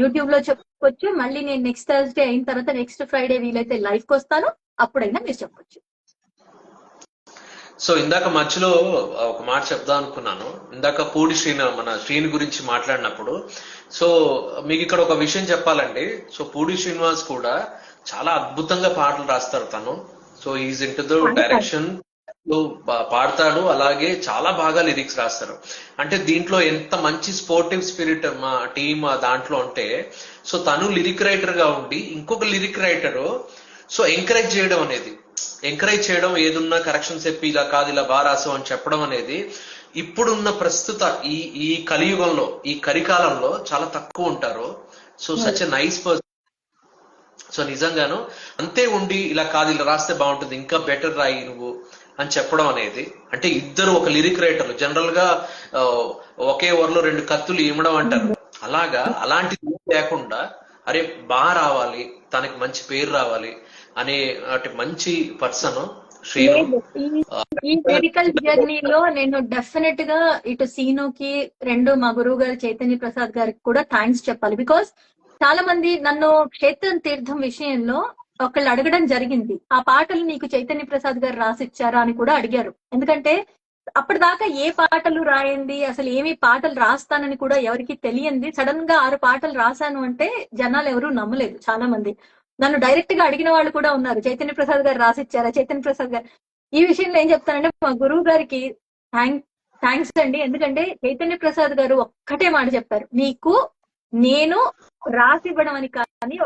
యూట్యూబ్ లో చెప్పొచ్చు. మళ్ళీ నేను నెక్స్ట్ థర్స్డే అయిన తర్వాత నెక్స్ట్ ఫ్రైడే వీలైతే లైవ్ కి వస్తాను, అప్పుడైనా మీరు చెప్పొచ్చు. సో ఇందాక మధ్యలో ఒక మాట చెప్దాం అనుకున్నాను. ఇందాక పూడి మన శ్రీని గురించి మాట్లాడినప్పుడు, సో మీకు ఇక్కడ ఒక విషయం చెప్పాలండి. సో పూడి శ్రీనివాస్ కూడా చాలా అద్భుతంగా పాటలు రాస్తారు తను. So is in to the direction లో పాడతాడు, అలాగే చాలా బాగా లిరిక్స్ రాస్తారు. అంటే దీంట్లో ఎంత మంచి స్పోర్టివ్ స్పిరిట్ మా టీమ్ దాంట్లో ఉంటే, సో తను లిరిక్ రైటర్ గా ఉండి ఇంకొక లిరిక్ రైటర్ సో ఎంకరేజ్ చేయడం అనేది, ఎంకరేజ్ చేయడం, ఏదున్నా కరెక్షన్ చెప్పి ఇలా కాదు ఇలా బాగా రాసావు అని చెప్పడం అనేది ఇప్పుడున్న ప్రస్తుత ఈ ఈ కలియుగంలో, ఈ కరికాలంలో చాలా తక్కువ ఉంటారు. So such a nice person. So నిజంగాను అంతే ఉండి ఇలా కాదు ఇలా రాస్తే బాగుంటుంది, ఇంకా బెటర్ రాయి నువ్వు అని చెప్పడం అనేది, అంటే ఇద్దరు ఒక లిరిక్ రైటర్లు జనరల్ గా ఒకే ఓవర్లో 2 కత్తులు ఇమ్మడం అంటారు, అలాగా అలాంటిది లేకుండా అరే బాగా రావాలి, తనకి మంచి పేరు రావాలి అనే మంచి పర్సన్ శ్రీను. ఈ మెడికల్ జర్నీలో నేను డెఫినెట్ గా ఇటు సీనుకి, రెండు మా గురువు గారు చైతన్య ప్రసాద్ గారికి కూడా థ్యాంక్స్ చెప్పాలి. బికాస్ చాలా మంది నన్ను క్షేత్రం తీర్థం విషయంలో ఒకళ్ళు అడగడం జరిగింది, ఆ పాటలు నీకు చైతన్య ప్రసాద్ గారు రాసిచ్చారా అని కూడా అడిగారు. ఎందుకంటే అప్పటిదాకా ఏ పాటలు రాయింది, అసలు ఏమి పాటలు రాస్తానని కూడా ఎవరికి తెలియంది. సడన్ గా 6 పాటలు రాశాను అంటే జనాలు ఎవరు నమ్మలేదు. చాలా మంది నన్ను డైరెక్ట్ గా అడిగిన వాళ్ళు కూడా ఉన్నారు, చైతన్య ప్రసాద్ గారు రాసిచ్చారా, చైతన్య ప్రసాద్ గారు. ఈ విషయంలో ఏం చెప్తానంటే మా గురువు గారికి థ్యాంక్స్ అండి. ఎందుకంటే చైతన్య ప్రసాద్ గారు ఒక్కటే మాట చెప్పారు, నీకు నేను రాసివ్వడం అని కానీ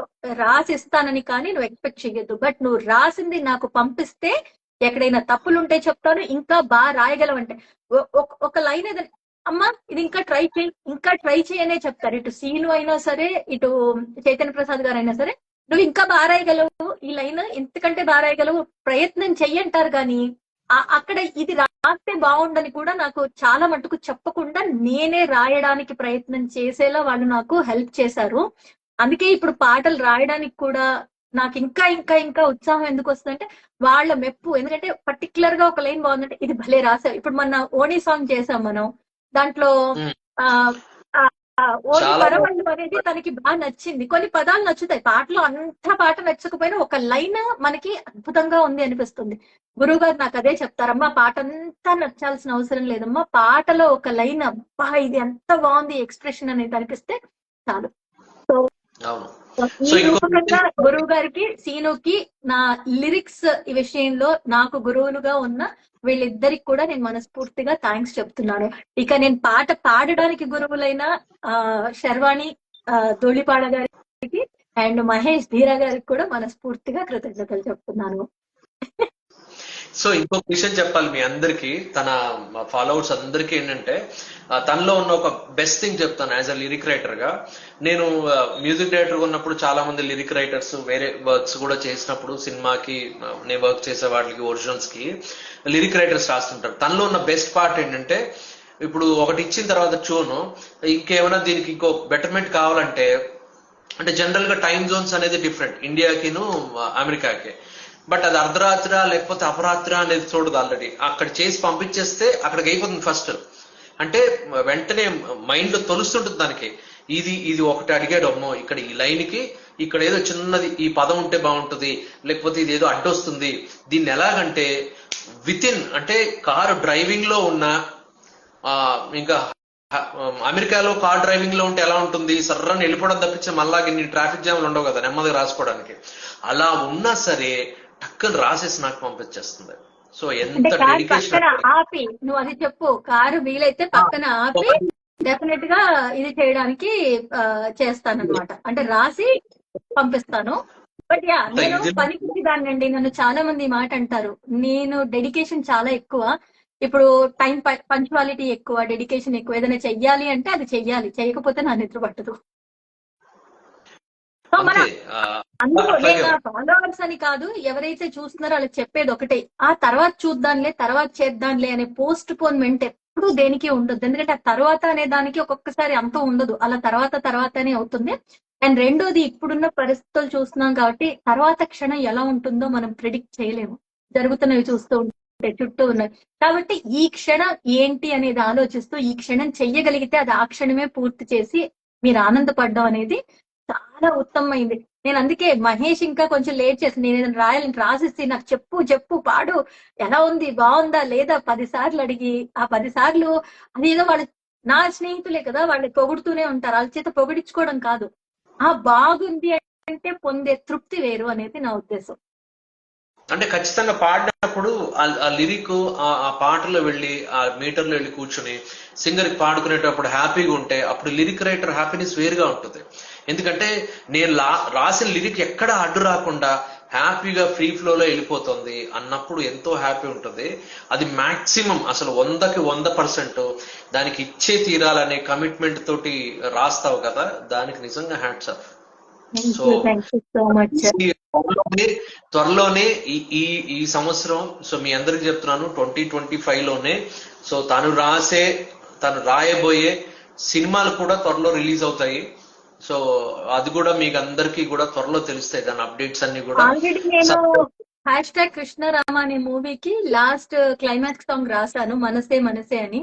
రాసిస్తానని కానీ నువ్వు ఎక్స్పెక్ట్ చెయ్యొద్దు, బట్ నువ్వు రాసింది నాకు పంపిస్తే ఎక్కడైనా తప్పులుంటే చెప్తాను, ఇంకా బాగా రాయగలవంటే ఒక లైన్ ఏదైనా అమ్మా ఇది ఇంకా ట్రై చేయి అనే చెప్తారు. ఇటు సీను అయినా సరే, ఇటు చైతన్య ప్రసాద్ గారు అయినా సరే, నువ్వు ఇంకా బాగా రాయగలవు, ఈ లైన్ ఎంతకంటే బాగా రాయగలవు, ప్రయత్నం చెయ్యంటారు. కానీ అక్కడ ఇది రాస్తే బాగుండని కూడా నాకు చాలా మటుకు చెప్పకుండా నేనే రాయడానికి ప్రయత్నం చేసేలా వాళ్ళు నాకు హెల్ప్ చేశారు. అందుకే ఇప్పుడు పాటలు రాయడానికి కూడా నాకు ఇంకా ఇంకా ఇంకా ఉత్సాహం ఎందుకు వస్తుందంటే వాళ్ళ మెప్పు. ఎందుకంటే పర్టికులర్ గా ఒక లైన్ బాగుందంటే ఇది భలే రాశారు. ఇప్పుడు మన ఓణీ సాంగ్ చేసాం మనం, దాంట్లో ఓణి పరవళ్ళు అనేది తనకి బాగా నచ్చింది. కొన్ని పదాలు నచ్చుతాయి, పాటలో అంత పాట నచ్చకపోయినా ఒక లైన్ మనకి అద్భుతంగా ఉంది అనిపిస్తుంది. గురువు గారు నాకు అదే చెప్తారమ్మా, పాట అంతా నచ్చాల్సిన అవసరం లేదమ్మా, పాటలో ఒక లైన్ అబ్బా ఇది ఎంత బాగుంది ఎక్స్ప్రెషన్ అనేది అనిపిస్తే చాలు. సో ఈ రూపకంగా గురువు గారికి, సీనుకి నా లిరిక్స్ ఈ విషయంలో నాకు గురువులుగా ఉన్న వీళ్ళిద్దరికి కూడా నేను మనస్ఫూర్తిగా థ్యాంక్స్ చెప్తున్నాను. ఇక నేను పాట పాడడానికి గురువులైన శర్వాణి ధూళిపాడ గారికి అండ్ మహేష్ ధీరా గారికి కూడా మనస్ఫూర్తిగా కృతజ్ఞతలు చెప్తున్నాను. సో ఇంకొక విషయం చెప్పాలి మీ అందరికి, తన ఫాలోవర్స్ అందరికీ ఏంటంటే తనలో ఉన్న ఒక బెస్ట్ థింగ్ చెప్తాను. యాజ్ అ లిరిక్ రైటర్ గా, నేను మ్యూజిక్ డైరెక్టర్ ఉన్నప్పుడు చాలా మంది లిరిక్ రైటర్స్ వేరే వర్క్స్ కూడా చేసినప్పుడు, సినిమాకి నేను వర్క్ చేసే వాటికి ఒరిజినల్స్ కి లిరిక్ రైటర్స్ రాస్తుంటారు. తనలో ఉన్న బెస్ట్ పార్ట్ ఏంటంటే, ఇప్పుడు ఒకటి ఇచ్చిన తర్వాత ట్యూన్ ఇంకేమైనా దీనికి ఇంకో బెటర్మెంట్ కావాలంటే, అంటే జనరల్ గా టైం జోన్స్ అనేది డిఫరెంట్ ఇండియాకిను అమెరికాకి, బట్ అది అర్ధరాత్ర లేకపోతే అపరాత్ర అనేది చూడదు. ఆల్రెడీ అక్కడ చేసి పంపించేస్తే అక్కడికి అయిపోతుంది ఫస్ట్. అంటే వెంటనే మైండ్ లో తొలుస్తుంటుంది దానికి, ఇది ఒకటి అడిగాడు, అమ్మో ఇక్కడ ఈ లైన్ కి ఇక్కడ ఏదో చిన్నది ఈ పదం ఉంటే బాగుంటుంది, లేకపోతే ఇది ఏదో అడ్డొస్తుంది, దీన్ని ఎలాగంటే విత్ ఇన్, అంటే కారు డ్రైవింగ్ లో ఉన్న ఇంకా అమెరికాలో కార్ డ్రైవింగ్ లో ఉంటే ఎలా ఉంటుంది, సర్రని వెళ్ళిపోవడం తప్పించి మళ్ళా ఇన్ని ట్రాఫిక్ జామ్లు ఉండవు కదా నెమ్మదిగా రాసుకోవడానికి, అలా ఉన్నా సరే టక్కని రాసేసి నాకు పంపించేస్తుంది. సో ఎంత డెడికేషన్. ఆపి నువ్వు అది చెప్పు, కారు వీలైతే పక్కన ఆపి డెఫినెట్ గా ఇది చేయడానికి చేస్తానన్నమాట. అంటే రాసి పంపిస్తాను. బట్ యా, నేను ఇది పనికి దాన్నండి. నన్ను చాలా మంది ఈ మాట అంటారు. నేను డెడికేషన్ చాలా ఎక్కువ. ఇప్పుడు టైం పంక్చువాలిటీ ఎక్కువ, డెడికేషన్ ఎక్కువ. ఏదైనా చెయ్యాలి అంటే అది చెయ్యాలి, చేయకపోతే నా నిద్ర పట్టదు. సో మన అంతే అందులో అట్లాగే నేను ఫాలోవర్స్ అని కాదు, ఎవరైతే చూస్తున్నారో వాళ్ళకి చెప్పేది ఒకటే, ఆ తర్వాత చూద్దాంలే, తర్వాత చేద్దాంలే అనే పోస్ట్ పోన్మెంట్ ఎప్పుడు దేనికి ఉండదు. ఎందుకంటే ఆ తర్వాత అనే దానికి ఒక్కొక్కసారి అంత ఉండదు, అలా తర్వాత తర్వాతనే అవుతుంది. అండ్ రెండోది, ఇప్పుడున్న పరిస్థితులు చూస్తున్నాం కాబట్టి తర్వాత క్షణం ఎలా ఉంటుందో మనం ప్రిడిక్ట్ చేయలేము. జరుగుతున్నవి చూస్తూ ఉంటే చుట్టూ ఉన్నవి. కాబట్టి ఈ క్షణం ఏంటి అనేది ఆలోచిస్తూ ఈ క్షణం చెయ్యగలిగితే అది ఆ క్షణమే పూర్తి చేసి మీరు ఆనందపడడం అనేది చాలా ఉత్తమమైంది. నేను అందుకే మహేష్ ఇంకా కొంచెం లేట్ చేసి, నేను ఏదైనా రాయాలని రాసిస్తే నాకు చెప్పు చెప్పు పాడు, ఎలా ఉంది, బాగుందా లేదా 10 సార్లు అడిగి, ఆ 10 సార్లు అదేదో వాళ్ళు నా స్నేహితులే కదా, వాళ్ళు పొగుడుతూనే ఉంటారు. వాళ్ళ చేత పొగిడించుకోవడం కాదు, ఆ బాగుంది అంటే పొందే తృప్తి వేరు అనేది నా ఉద్దేశం. అంటే ఖచ్చితంగా పాడినప్పుడు ఆ లిరిక్ ఆ పాటలో వెళ్ళి ఆ మీటర్లో వెళ్ళి కూర్చుని సింగర్ కి పాడుకునేటప్పుడు హ్యాపీగా ఉంటే అప్పుడు లిరిక్ రైటర్ హ్యాపీనెస్ వేరుగా ఉంటుంది. ఎందుకంటే నేను రాసిన లిరిక్ ఎక్కడ అడ్డు రాకుండా హ్యాపీగా ఫ్రీ ఫ్లోలో వెళ్ళిపోతుంది అన్నప్పుడు ఎంతో హ్యాపీ ఉంటుంది. అది మాక్సిమం అసలు 100కి 100% దానికి ఇచ్చే తీరాలనే కమిట్మెంట్ తోటి రాస్తావు కదా, దానికి నిజంగా hats off. So thank you so much. త్వరలోనే ఈ ఈ ఈ సంవత్సరం, సో మీ అందరికి చెప్తున్నాను 2025 లోనే, సో తను రాయబోయే సినిమాలు కూడా త్వరలో రిలీజ్ అవుతాయి. సో అది కూడా మీకు అందరికి కూడా త్వరలో తెలుస్తాయి, దాని అప్డేట్స్ అన్ని కూడా. ఆల్రెడీ నేను #కృష్ణరామ అనే మూవీకి లాస్ట్ క్లైమాక్స్ సాంగ్ రాశాను, మనసే మనసే అని.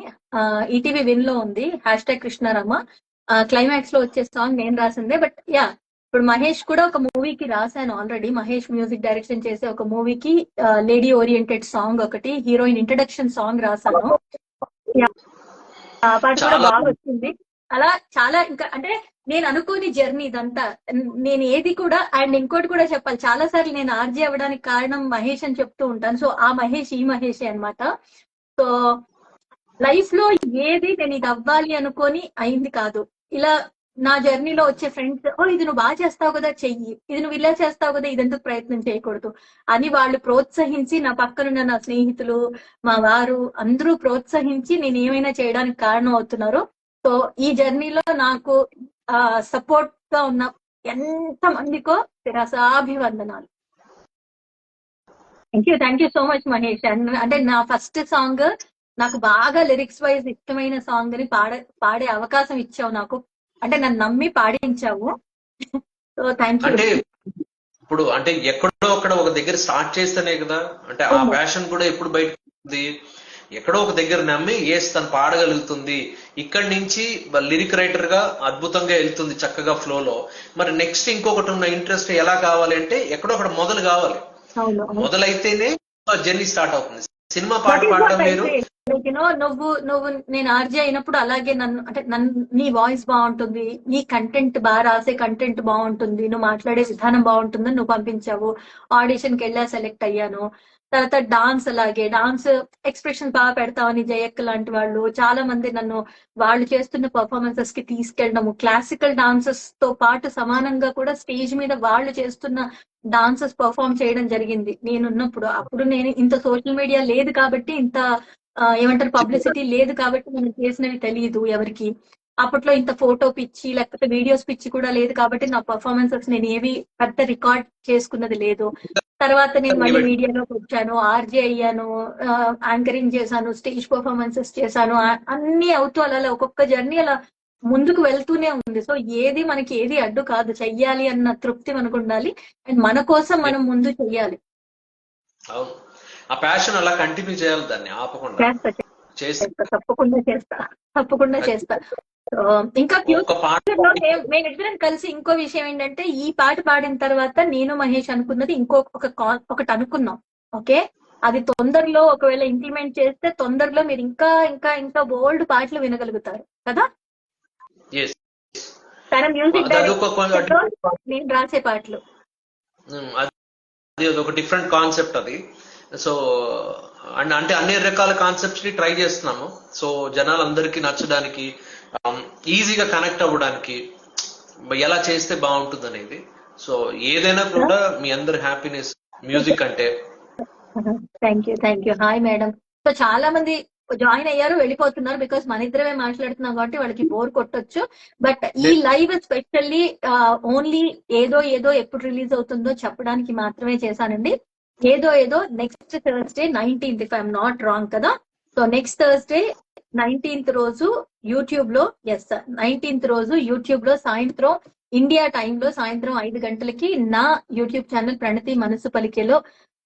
ఈటీవీ విన్ లో ఉంది #కృష్ణరామ. క్లైమాక్స్ లో వచ్చే సాంగ్ నేను రాసిందే. బట్ యా, ఇప్పుడు మహేష్ కూడా ఒక మూవీకి రాశాను ఆల్రెడీ. మహేష్ మ్యూజిక్ డైరెక్షన్ చేసే ఒక మూవీకి లేడీ ఓరియంటెడ్ సాంగ్ ఒకటి, హీరోయిన్ ఇంట్రడక్షన్ సాంగ్ రాశాను. ఆ పాట కూడా బాగా వచ్చింది. అలా చాలా, ఇంకా అంటే నేను అనుకోని జర్నీ ఇదంతా. నేను ఏది కూడా, అండ్ ఇంకోటి కూడా చెప్పాలి, చాలా సార్లు నేను ఆర్జే అవ్వడానికి కారణం మహేష్ అని చెప్తూ ఉంటాను. సో ఆ మహేష్ ఈ మహేషే అనమాట. సో లైఫ్ లో ఏది నేను ఇది అవ్వాలి అనుకొని అయింది కాదు. ఇలా నా జర్నీలో వచ్చే ఫ్రెండ్స్, ఓ ఇది నువ్వు బాగా చేస్తావు కదా చెయ్యి, ఇది నువ్వు ఇలా చేస్తావు కదా ఇదెందుకు ప్రయత్నం చేయకూడదు అని వాళ్ళు ప్రోత్సహించి, నా పక్కనున్న నా స్నేహితులు, మా వారు అందరూ ప్రోత్సహించి నేను ఏమైనా చేయడానికి కారణం అవుతున్నారు. సో ఈ జర్నీలో నాకు సపోర్ట్ గా ఉన్న ఎంత మందికో శిరసాభివందనాలు. Thank you so much Mahesh. అంటే నా ఫస్ట్ సాంగ్, నాకు బాగా లిరిక్స్ వైజ్ ఇష్టమైన సాంగ్ ని పాడే అవకాశం ఇచ్చావు నాకు. అంటే నన్ను నమ్మి పాడించావు. So thank you. అంటే ఇప్పుడు అంటే ఎక్కడో అక్కడ ఒక దగ్గర స్టార్ట్ చేస్తేనే కదా, అంటే ఆ ప్యాషన్ కూడా ఎప్పుడు బయటకు వస్తుంది, ఎక్కడో ఒక దగ్గర నమ్మి తను పాడగలుగుతుంది, ఇక్కడి నుంచి లిరిక్ రైటర్ గా అద్భుతంగా వెళ్తుంది చక్కగా ఫ్లోలో. మరి నెక్స్ట్ ఇంకొకటి ఉన్న ఇంట్రెస్ట్ ఎలా కావాలి అంటే ఎక్కడో ఒకటి మొదలు కావాలి, మొదలైతేనే జర్నీ స్టార్ట్ అవుతుంది. సినిమా పాట పాడడం వేరు. నువ్వు నేను ఆర్జే అయినప్పుడు అలాగే నన్ను, అంటే నీ వాయిస్ బాగుంటుంది, నీ కంటెంట్ బాగా రాసే కంటెంట్ బాగుంటుంది, నువ్వు మాట్లాడే విధానం బాగుంటుందని నువ్వు పంపించావు. ఆడిషన్ కి వెళ్ళా, సెలెక్ట్ అయ్యాను. తర్వాత డాన్స్, అలాగే డాన్స్ ఎక్స్ప్రెషన్ బాగా పెడతావని జయక్క లాంటి వాళ్ళు చాలా మంది నన్ను వాళ్ళు చేస్తున్న పర్ఫార్మెన్సెస్ కి తీసుకెళ్ళడము, క్లాసికల్ డాన్సెస్ తో పాటు సమానంగా కూడా స్టేజ్ మీద వాళ్ళు చేస్తున్న డాన్సెస్ పర్ఫార్మ్ చేయడం జరిగింది నేనున్నప్పుడు. అప్పుడు నేను ఇంత సోషల్ మీడియా లేదు కాబట్టి, ఇంత ఏమంటారు పబ్లిసిటీ లేదు కాబట్టి మనం చేసినవి తెలియదు ఎవరికి. అప్పట్లో ఇంత ఫోటో పిచ్చి లేకపోతే వీడియోస్ పిచ్చి కూడా లేదు కాబట్టి నా పర్ఫార్మెన్సెస్ నేను ఏవి పెద్ద రికార్డ్ చేసుకున్నది లేదు. తర్వాత నేను మళ్ళీ మీడియాలోకి వచ్చాను, ఆర్జే అయ్యాను, యాంకరింగ్ చేశాను, స్టేజ్ పర్ఫార్మెన్సెస్ చేశాను. అన్ని అవుతూ అలా ఒక్కొక్క జర్నీ అలా ముందుకు వెళ్తూనే ఉంది. సో ఏది మనకి ఏది అడ్డు కాదు, చెయ్యాలి అన్న తృప్తి మనకు ఉండాలి, అండ్ మన కోసం మనం ముందు చెయ్యాలి. ఆ ప్యాషన్ అలా కంటిన్యూ చేయాలి, దాన్ని ఆపకుండా తప్పకుండా చేస్తా. ఇంకా మేమిద్దరం కలిసి ఇంకో విషయం ఏంటంటే, ఈ పాట పాడిన తర్వాత నేను మహేష్ అనుకున్నది ఒకటి అనుకున్నాం. ఓకే, అది తొందరలో ఒకవేళ ఇంప్లిమెంట్ చేస్తే తొందరలో మీరు ఇంకా ఇంకా ఇంకా బోల్డ్ పాటలు వినగలుగుతారు కదా. తన మ్యూజిక్ డైరెక్టర్, నేను రాసే పాటలు. అది ఒక డిఫరెంట్ కాన్సెప్ట్ అది. సో అండ్ అంటే అన్ని రకాల కాన్సెప్ట్స్ ని ట్రై చేస్తున్నాము. సో జనాలందరికీ నచ్చడానికి, ఈజీగా కనెక్ట్ అవ్వడానికి ఎలా చేస్తే బాగుంటుంది అనేది. సో ఏదైనా కూడా మీ అందరి హ్యాపీనెస్ మ్యూజిక్ అంటే. Thank you. Hi madam. So చాలా మంది జాయిన్ అయ్యారు, వెళ్ళిపోతున్నారు, బికాస్ మన ఇద్దరమే మాట్లాడుతున్నాం కాబట్టి వాళ్ళకి బోర్ కొట్టొచ్చు. బట్ ఈ లైవ్ స్పెషల్లీ ఓన్లీ ఏదో ఏదో ఎప్పుడు రిలీజ్ అవుతుందో చెప్పడానికి మాత్రమే చేశానండి. ఏదో ఏదో next Thursday 19th, if I'm not wrong కదా. సో నెక్స్ట్ థర్స్డే 19th రోజు యూట్యూబ్ లో, ఎస్ సార్, 19th రోజు యూట్యూబ్ లో సాయంత్రం ఇండియా టైంలో సాయంత్రం 5 గంటలకి నా యూట్యూబ్ ఛానల్ ప్రణతి మనసు పలికేలో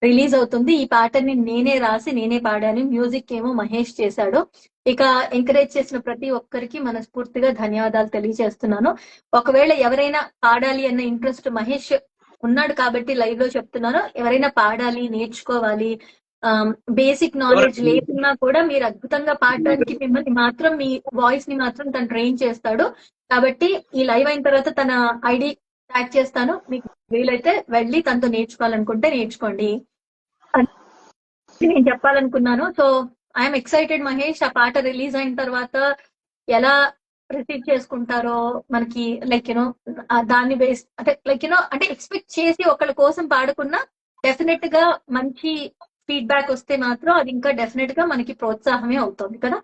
రిలీజ్ అవుతుంది. ఈ పాటని నేనే రాసి నేనే పాడాను, మ్యూజిక్ ఏమో మహేష్ చేశాడు. ఇక ఎంకరేజ్ చేసిన ప్రతి ఒక్కరికి మనస్ఫూర్తిగా ధన్యవాదాలు తెలియజేస్తున్నాను. ఒకవేళ ఎవరైనా పాడాలి అన్న ఇంట్రెస్ట్, మహేష్ ఉన్నాడు కాబట్టి లైవ్ లో చెప్తున్నాను, ఎవరైనా పాడాలి, నేర్చుకోవాలి, బేసిక్ నాలెడ్జ్ లేకున్నా కూడా మీరు అద్భుతంగా పాడడానికి మిమ్మల్ని మాత్రం, మీ వాయిస్ ని మాత్రం తను ట్రైన్ చేస్తాడు. కాబట్టి ఈ లైవ్ అయిన తర్వాత తన ఐడి ట్యాగ్ చేస్తాను, మీకు వీలైతే వెళ్ళి తనతో నేర్చుకోవాలనుకుంటే నేర్చుకోండి అని నేను చెప్పాలనుకున్నాను. So I'm excited Mahesh. ఆ పాట రిలీజ్ అయిన తర్వాత ఎలా రిసీవ్ చేసుకుంటారో మనకి, లైక్ యూనో దాన్ని బేస్ అంటే లైక్ యూనో అంటే ఎక్స్పెక్ట్ చేసి ఒకళ్ళ కోసం పాడుకున్నా డెఫినెట్ గా మంచి ఫీడ్బ్యాక్ వస్తే మాత్రం అది ఇంకా డెఫినెట్ గా మనకి ప్రోత్సాహమే అవుతుంది కదా.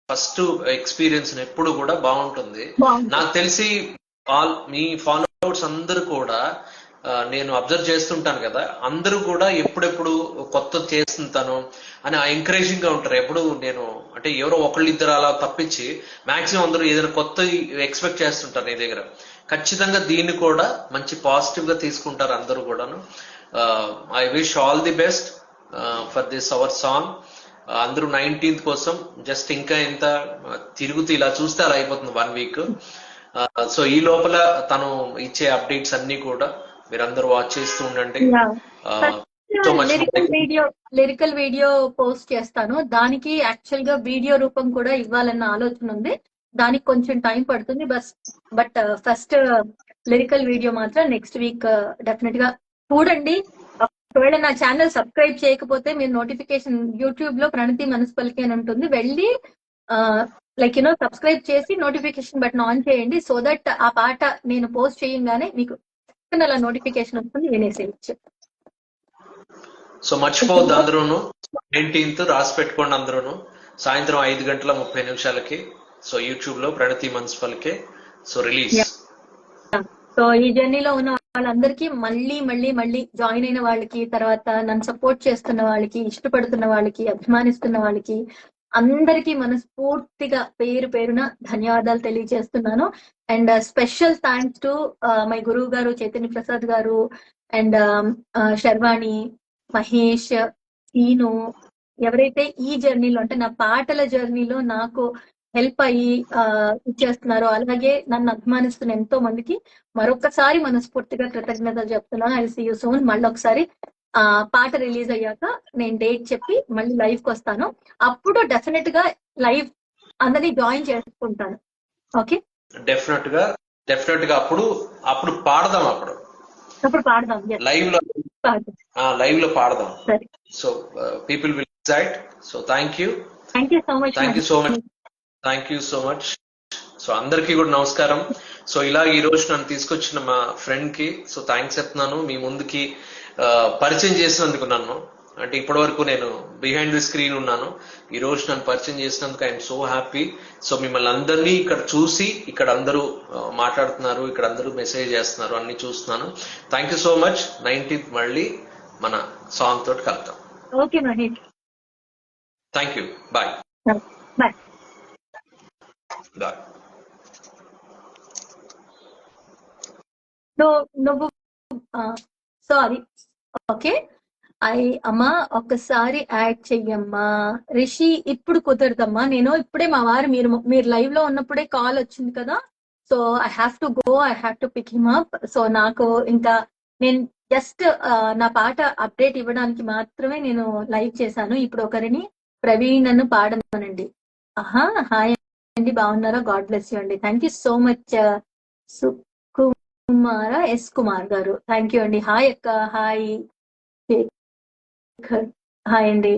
ఫస్ట్ ఎక్స్పీరియన్స్ ఎప్పుడు కూడా బాగుంటుంది. బాగుంది. నాకు తెలిసి మీ ఫాలోవర్స్ అందరూ కూడా నేను అబ్జర్వ్ చేస్తుంటాను కదా, అందరూ కూడా ఎప్పుడెప్పుడు కొత్త చేస్తుంటాను అని ఎంకరేజింగ్ గా ఉంటారు. ఎప్పుడు నేను అంటే ఎవరో ఒకళ్ళు ఇద్దరు అలా తప్పించి మాక్సిమం అందరూ ఏదైనా కొత్త ఎక్స్పెక్ట్ చేస్తుంటారు నీ దగ్గర. ఖచ్చితంగా దీన్ని కూడా మంచి పాజిటివ్ గా తీసుకుంటారు అందరూ కూడాను. I wish all the best for this hour song. అందరూ 19th కోసం జస్ట్ ఇంకా ఎంత తిరుగుతూ ఇలా చూస్తే అలా అయిపోతుంది 1 week. సో ఈ లోపల తను ఇచ్చే అప్డేట్స్ అన్ని కూడా మీరందరూ వాచ్ చేస్తూ ఉండండి. లిరికల్ వీడియో పోస్ట్ చేస్తాను, దానికి యాక్చువల్ గా వీడియో రూపం కూడా ఇవ్వాలన్న ఆలోచన ఉంది. దానికి కొంచెం టైం పడుతుంది, బట్ ఫస్ట్ లిరికల్ వీడియో మాత్రం నెక్స్ట్ వీక్ డెఫినెట్ గా చూడండి. ఒకవేళ నా ఛానల్ సబ్స్క్రైబ్ చేయకపోతే మీరు నోటిఫికేషన్ యూట్యూబ్ లో ప్రణతి మనసు పలికే అని ఉంటుంది, వెళ్ళి లైక్ యూనో సబ్స్క్రైబ్ చేసి నోటిఫికేషన్ బటన్ ఆన్ చేయండి. సో దట్ ఆ పాట నేను పోస్ట్ చేయగానే మీకు అలా నోటిఫికేషన్ వస్తుంది, వినేసేయచ్చు. సో మర్చిపోవద్దు అందరూను, 19th రాసి పెట్టుకోండి అందరూను, సాయంత్రం 5:30 సో యూట్యూబ్ లో ప్రణతి మనసు పలికే సో రిలీజ్. సో ఈ జర్నీలో ఉన్న వాళ్ళందరికీ మళ్ళీ మళ్ళీ మళ్ళీ జాయిన్ అయిన వాళ్ళకి, తర్వాత నన్ను సపోర్ట్ చేస్తున్న వాళ్ళకి, ఇష్టపడుతున్న వాళ్ళకి, అభిమానిస్తున్న వాళ్ళకి అందరికీ మనస్ఫూర్తిగా పేరు పేరున ధన్యవాదాలు తెలియజేస్తున్నాను. And special thanks to my గురువు గారు చైతన్య ప్రసాద్ గారు, అండ్ శర్వాణి, మహేష్, సీను, ఎవరైతే ఈ జర్నీలో అంటే నా పాటల జర్నీలో నాకు హెల్ప్ అయ్యి ఇచ్చేస్తున్నారో, అలాగే నన్ను అభిమానిస్తున్న ఎంతో మందికి మరొకసారి మనస్ఫూర్తిగా కృతజ్ఞతలు చెప్తున్నాను. I see you soon. మళ్ళీ ఒకసారి పాట రిలీజ్ అయ్యాక నేను డేట్ చెప్పి మళ్ళీ లైవ్ కి వస్తాను. అప్పుడు డెఫినెట్ గా లైవ్ అందరినీ జాయిన్ చేసుకుంటాను. ఓకే, డెఫినెట్ గా అప్పుడు పాడదాం. అప్పుడు పాడదాం లైవ్ లో పాడదాం. So people will decide. So thank you so much. So అందరికీ కూడా నమస్కారం. సో ఇలా ఈ రోజు నన్ను తీసుకొచ్చిన మా ఫ్రెండ్ కి సో థ్యాంక్స్ చెప్తున్నాను. మీ ముందుకి పరిచయం చేసినందుకు, నన్ను అంటే ఇప్పటి వరకు నేను బిహైండ్ ది స్క్రీన్ ఉన్నాను, ఈ రోజు నన్ను పరిచయం చేసినందుకు ఐఎమ్ సో హ్యాపీ. సో మిమ్మల్ని అందరినీ ఇక్కడ చూసి, ఇక్కడ అందరూ మాట్లాడుతున్నారు, ఇక్కడ అందరూ మెసేజ్ చేస్తున్నారు, అన్ని చూస్తున్నాను. Thank you so much. 19th మళ్ళీ మన సాంగ్ తోటి కలుద్దాం. Okay Mahesh, thank you. Bye. నువ్వు సారీ. ఓకే, అమ్మా ఒక్కసారి యాడ్ చెయ్యమ్మా. రిషి ఇప్పుడు కుదరదమ్మా, నేను ఇప్పుడే మా వారు మీరు లైవ్ లో ఉన్నప్పుడే కాల్ వచ్చింది కదా, so I have to go, I have to pick him up. సో నాకు ఇంకా నేను జస్ట్ నా పాట అప్డేట్ ఇవ్వడానికి మాత్రమే నేను లైవ్ చేశాను. ఇప్పుడు ఒకరిని ప్రవీణ్ నన్ను పాడమనండి. హాయ్ అండి, బాగున్నారా? గాడ్ బ్లెస్ యూ అండి. Thank you so much Sukumara S Kumar గారు, థ్యాంక్ యూ అండి. హాయ్ అక్క, హాయ్. శేఖర్ హాయ్ అండి.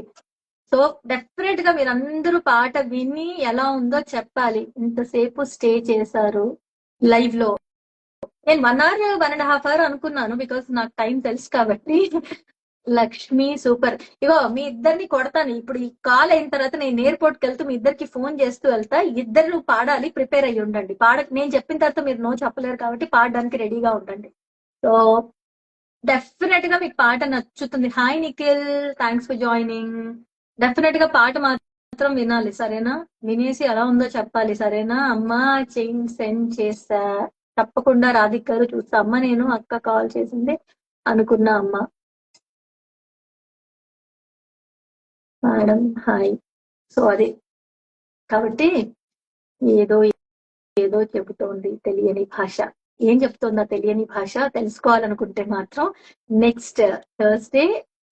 సో డెఫినెట్ గా మీరందరూ పాట విని ఎలా ఉందో చెప్పాలి. ఇంతసేపు స్టే చేశారు లైవ్ లో. నేను 1 hour 1.5 hour అనుకున్నాను, బికాస్ నాకు టైం తెలుసు కాబట్టి. లక్ష్మి సూపర్. ఇగో మీ ఇద్దరిని కొడతాను ఇప్పుడు. ఈ కాల్ అయిన తర్వాత నేను ఎయిర్పోర్ట్ కి వెళ్తూ మీ ఇద్దరికి ఫోన్ చేస్తూ వెళ్తా. ఇద్దరు పాడాలి, ప్రిపేర్ అయ్యి ఉండండి. నేను చెప్పిన తర్వాత మీరు నో చెప్పలేరు కాబట్టి పాడడానికి రెడీగా ఉండండి. సో డెఫినెట్ గా మీకు పాట నచ్చుతుంది. Hi Nikhil, thanks for joining. Definite గా పాట మాత్రం వినాలి, సరేనా? వినేసి ఎలా ఉందో చెప్పాలి, సరేనా? అమ్మా చేంజ్ సెండ్ చేస్తా తప్పకుండా. రాధిక్ గారు చూస్తా. అమ్మ నేను అక్క కాల్ చేసింది అనుకున్నా అమ్మ. Madam hi. సో అదే కాబట్టి ఏదో ఏదో చెబుతోంది తెలియని భాష. ఏం చెప్తోందా తెలియని భాష తెలుసుకోవాలనుకుంటే మాత్రం నెక్స్ట్ థర్స్డే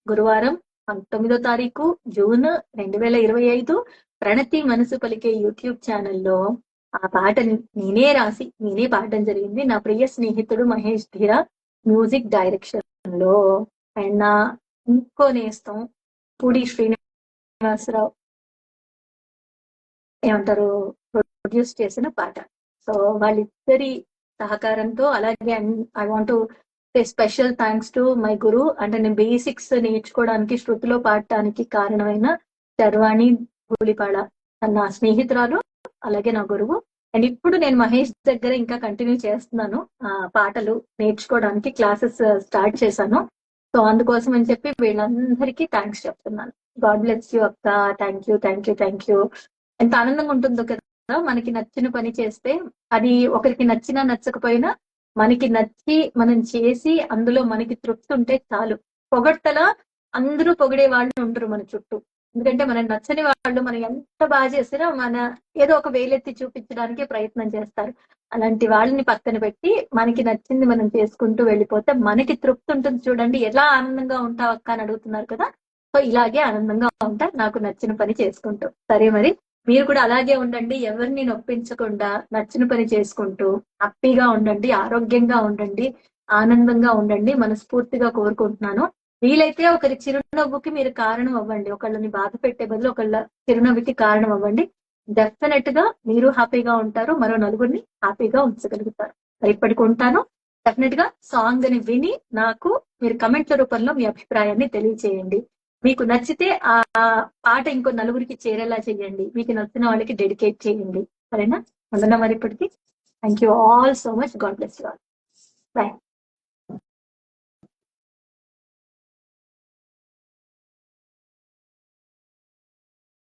గురువారం 19వ తారీఖు జూన్ 2025 ప్రణతి మనసు పలికే యూట్యూబ్ ఛానల్లో ఆ పాట నేనే రాసి నేనే పాడడం జరిగింది. నా ప్రియ స్నేహితుడు మహేష్ ధీరా మ్యూజిక్ డైరెక్షన్ లో, అండ్ నా ఇంకో నేస్తం పూడి శ్రీనివాసరావు ఏమంటారు ప్రొడ్యూస్ చేసిన పాట. సో వాళ్ళిద్దరి సహకారంతో, అలాగే I want to say special thanks to my guru. అంటే నేను బేసిక్స్ నేర్చుకోవడానికి, శృతిలో పాడటానికి కారణమైన శర్వాణి ధూళిపాడ నా స్నేహితురాలు, అలాగే నా గురువు. అండ్ ఇప్పుడు నేను మహేష్ దగ్గర ఇంకా కంటిన్యూ చేస్తున్నాను పాటలు నేర్చుకోవడానికి, క్లాసెస్ స్టార్ట్ చేశాను. సో అందుకోసం అని చెప్పి వీళ్ళందరికీ థ్యాంక్స్ చెప్తున్నాను. గాడ్ బ్లెస్ యూ అక్క. Thank you thank you thank you. ఎంత ఆనందంగా ఉంటుందో కదా మనకి నచ్చిన పని చేస్తే. అది ఒకరికి నచ్చినా నచ్చకపోయినా మనకి నచ్చి మనం చేసి అందులో మనకి తృప్తి ఉంటే చాలు. పొగడ్తల అందరూ పొగిడే వాళ్ళు ఉండరు మన చుట్టూ. ఎందుకంటే మనం నచ్చని వాళ్ళు మనం ఎంత బాగా చేసినా మన ఏదో ఒక వేలెత్తి చూపించడానికి ప్రయత్నం చేస్తారు. అలాంటి వాళ్ళని పక్కన పెట్టి మనకి నచ్చింది మనం చేసుకుంటూ వెళ్ళిపోతే మనకి తృప్తి ఉంటుంది. చూడండి ఎలా ఆనందంగా ఉంటావు అక్క అని అడుగుతున్నారు కదా. సో ఇలాగే ఆనందంగా ఉంటా నాకు నచ్చిన పని చేసుకుంటూ. సరే మరి మీరు కూడా అలాగే ఉండండి. ఎవరిని నొప్పించకుండా నచ్చిన పని చేసుకుంటూ హ్యాపీగా ఉండండి, ఆరోగ్యంగా ఉండండి, ఆనందంగా ఉండండి మనస్ఫూర్తిగా కోరుకుంటున్నాను. వీలైతే ఒకరి చిరునవ్వుకి మీరు కారణం అవ్వండి. ఒకళ్ళని బాధ పెట్టే బదులు ఒకళ్ళ చిరునవ్వుకి కారణం అవ్వండి. డెఫినెట్ గా మీరు హ్యాపీగా ఉంటారు, మరో నలుగురిని హ్యాపీగా ఉంచగలుగుతారు. ఇప్పటికి ఉంటాను. డెఫినెట్ గా సాంగ్ అని విని నాకు మీరు కమెంట్ల రూపంలో మీ అభిప్రాయాన్ని తెలియచేయండి. మీకు నచ్చితే ఆ పాట ఇంకో నలుగురికి చేరేలా చేయండి. మీకు నచ్చిన వాళ్ళకి డెడికేట్ చేయండి, సరేనా? అందులో మరి ఇప్పటికి thank you all so much. God bless you all. Bye.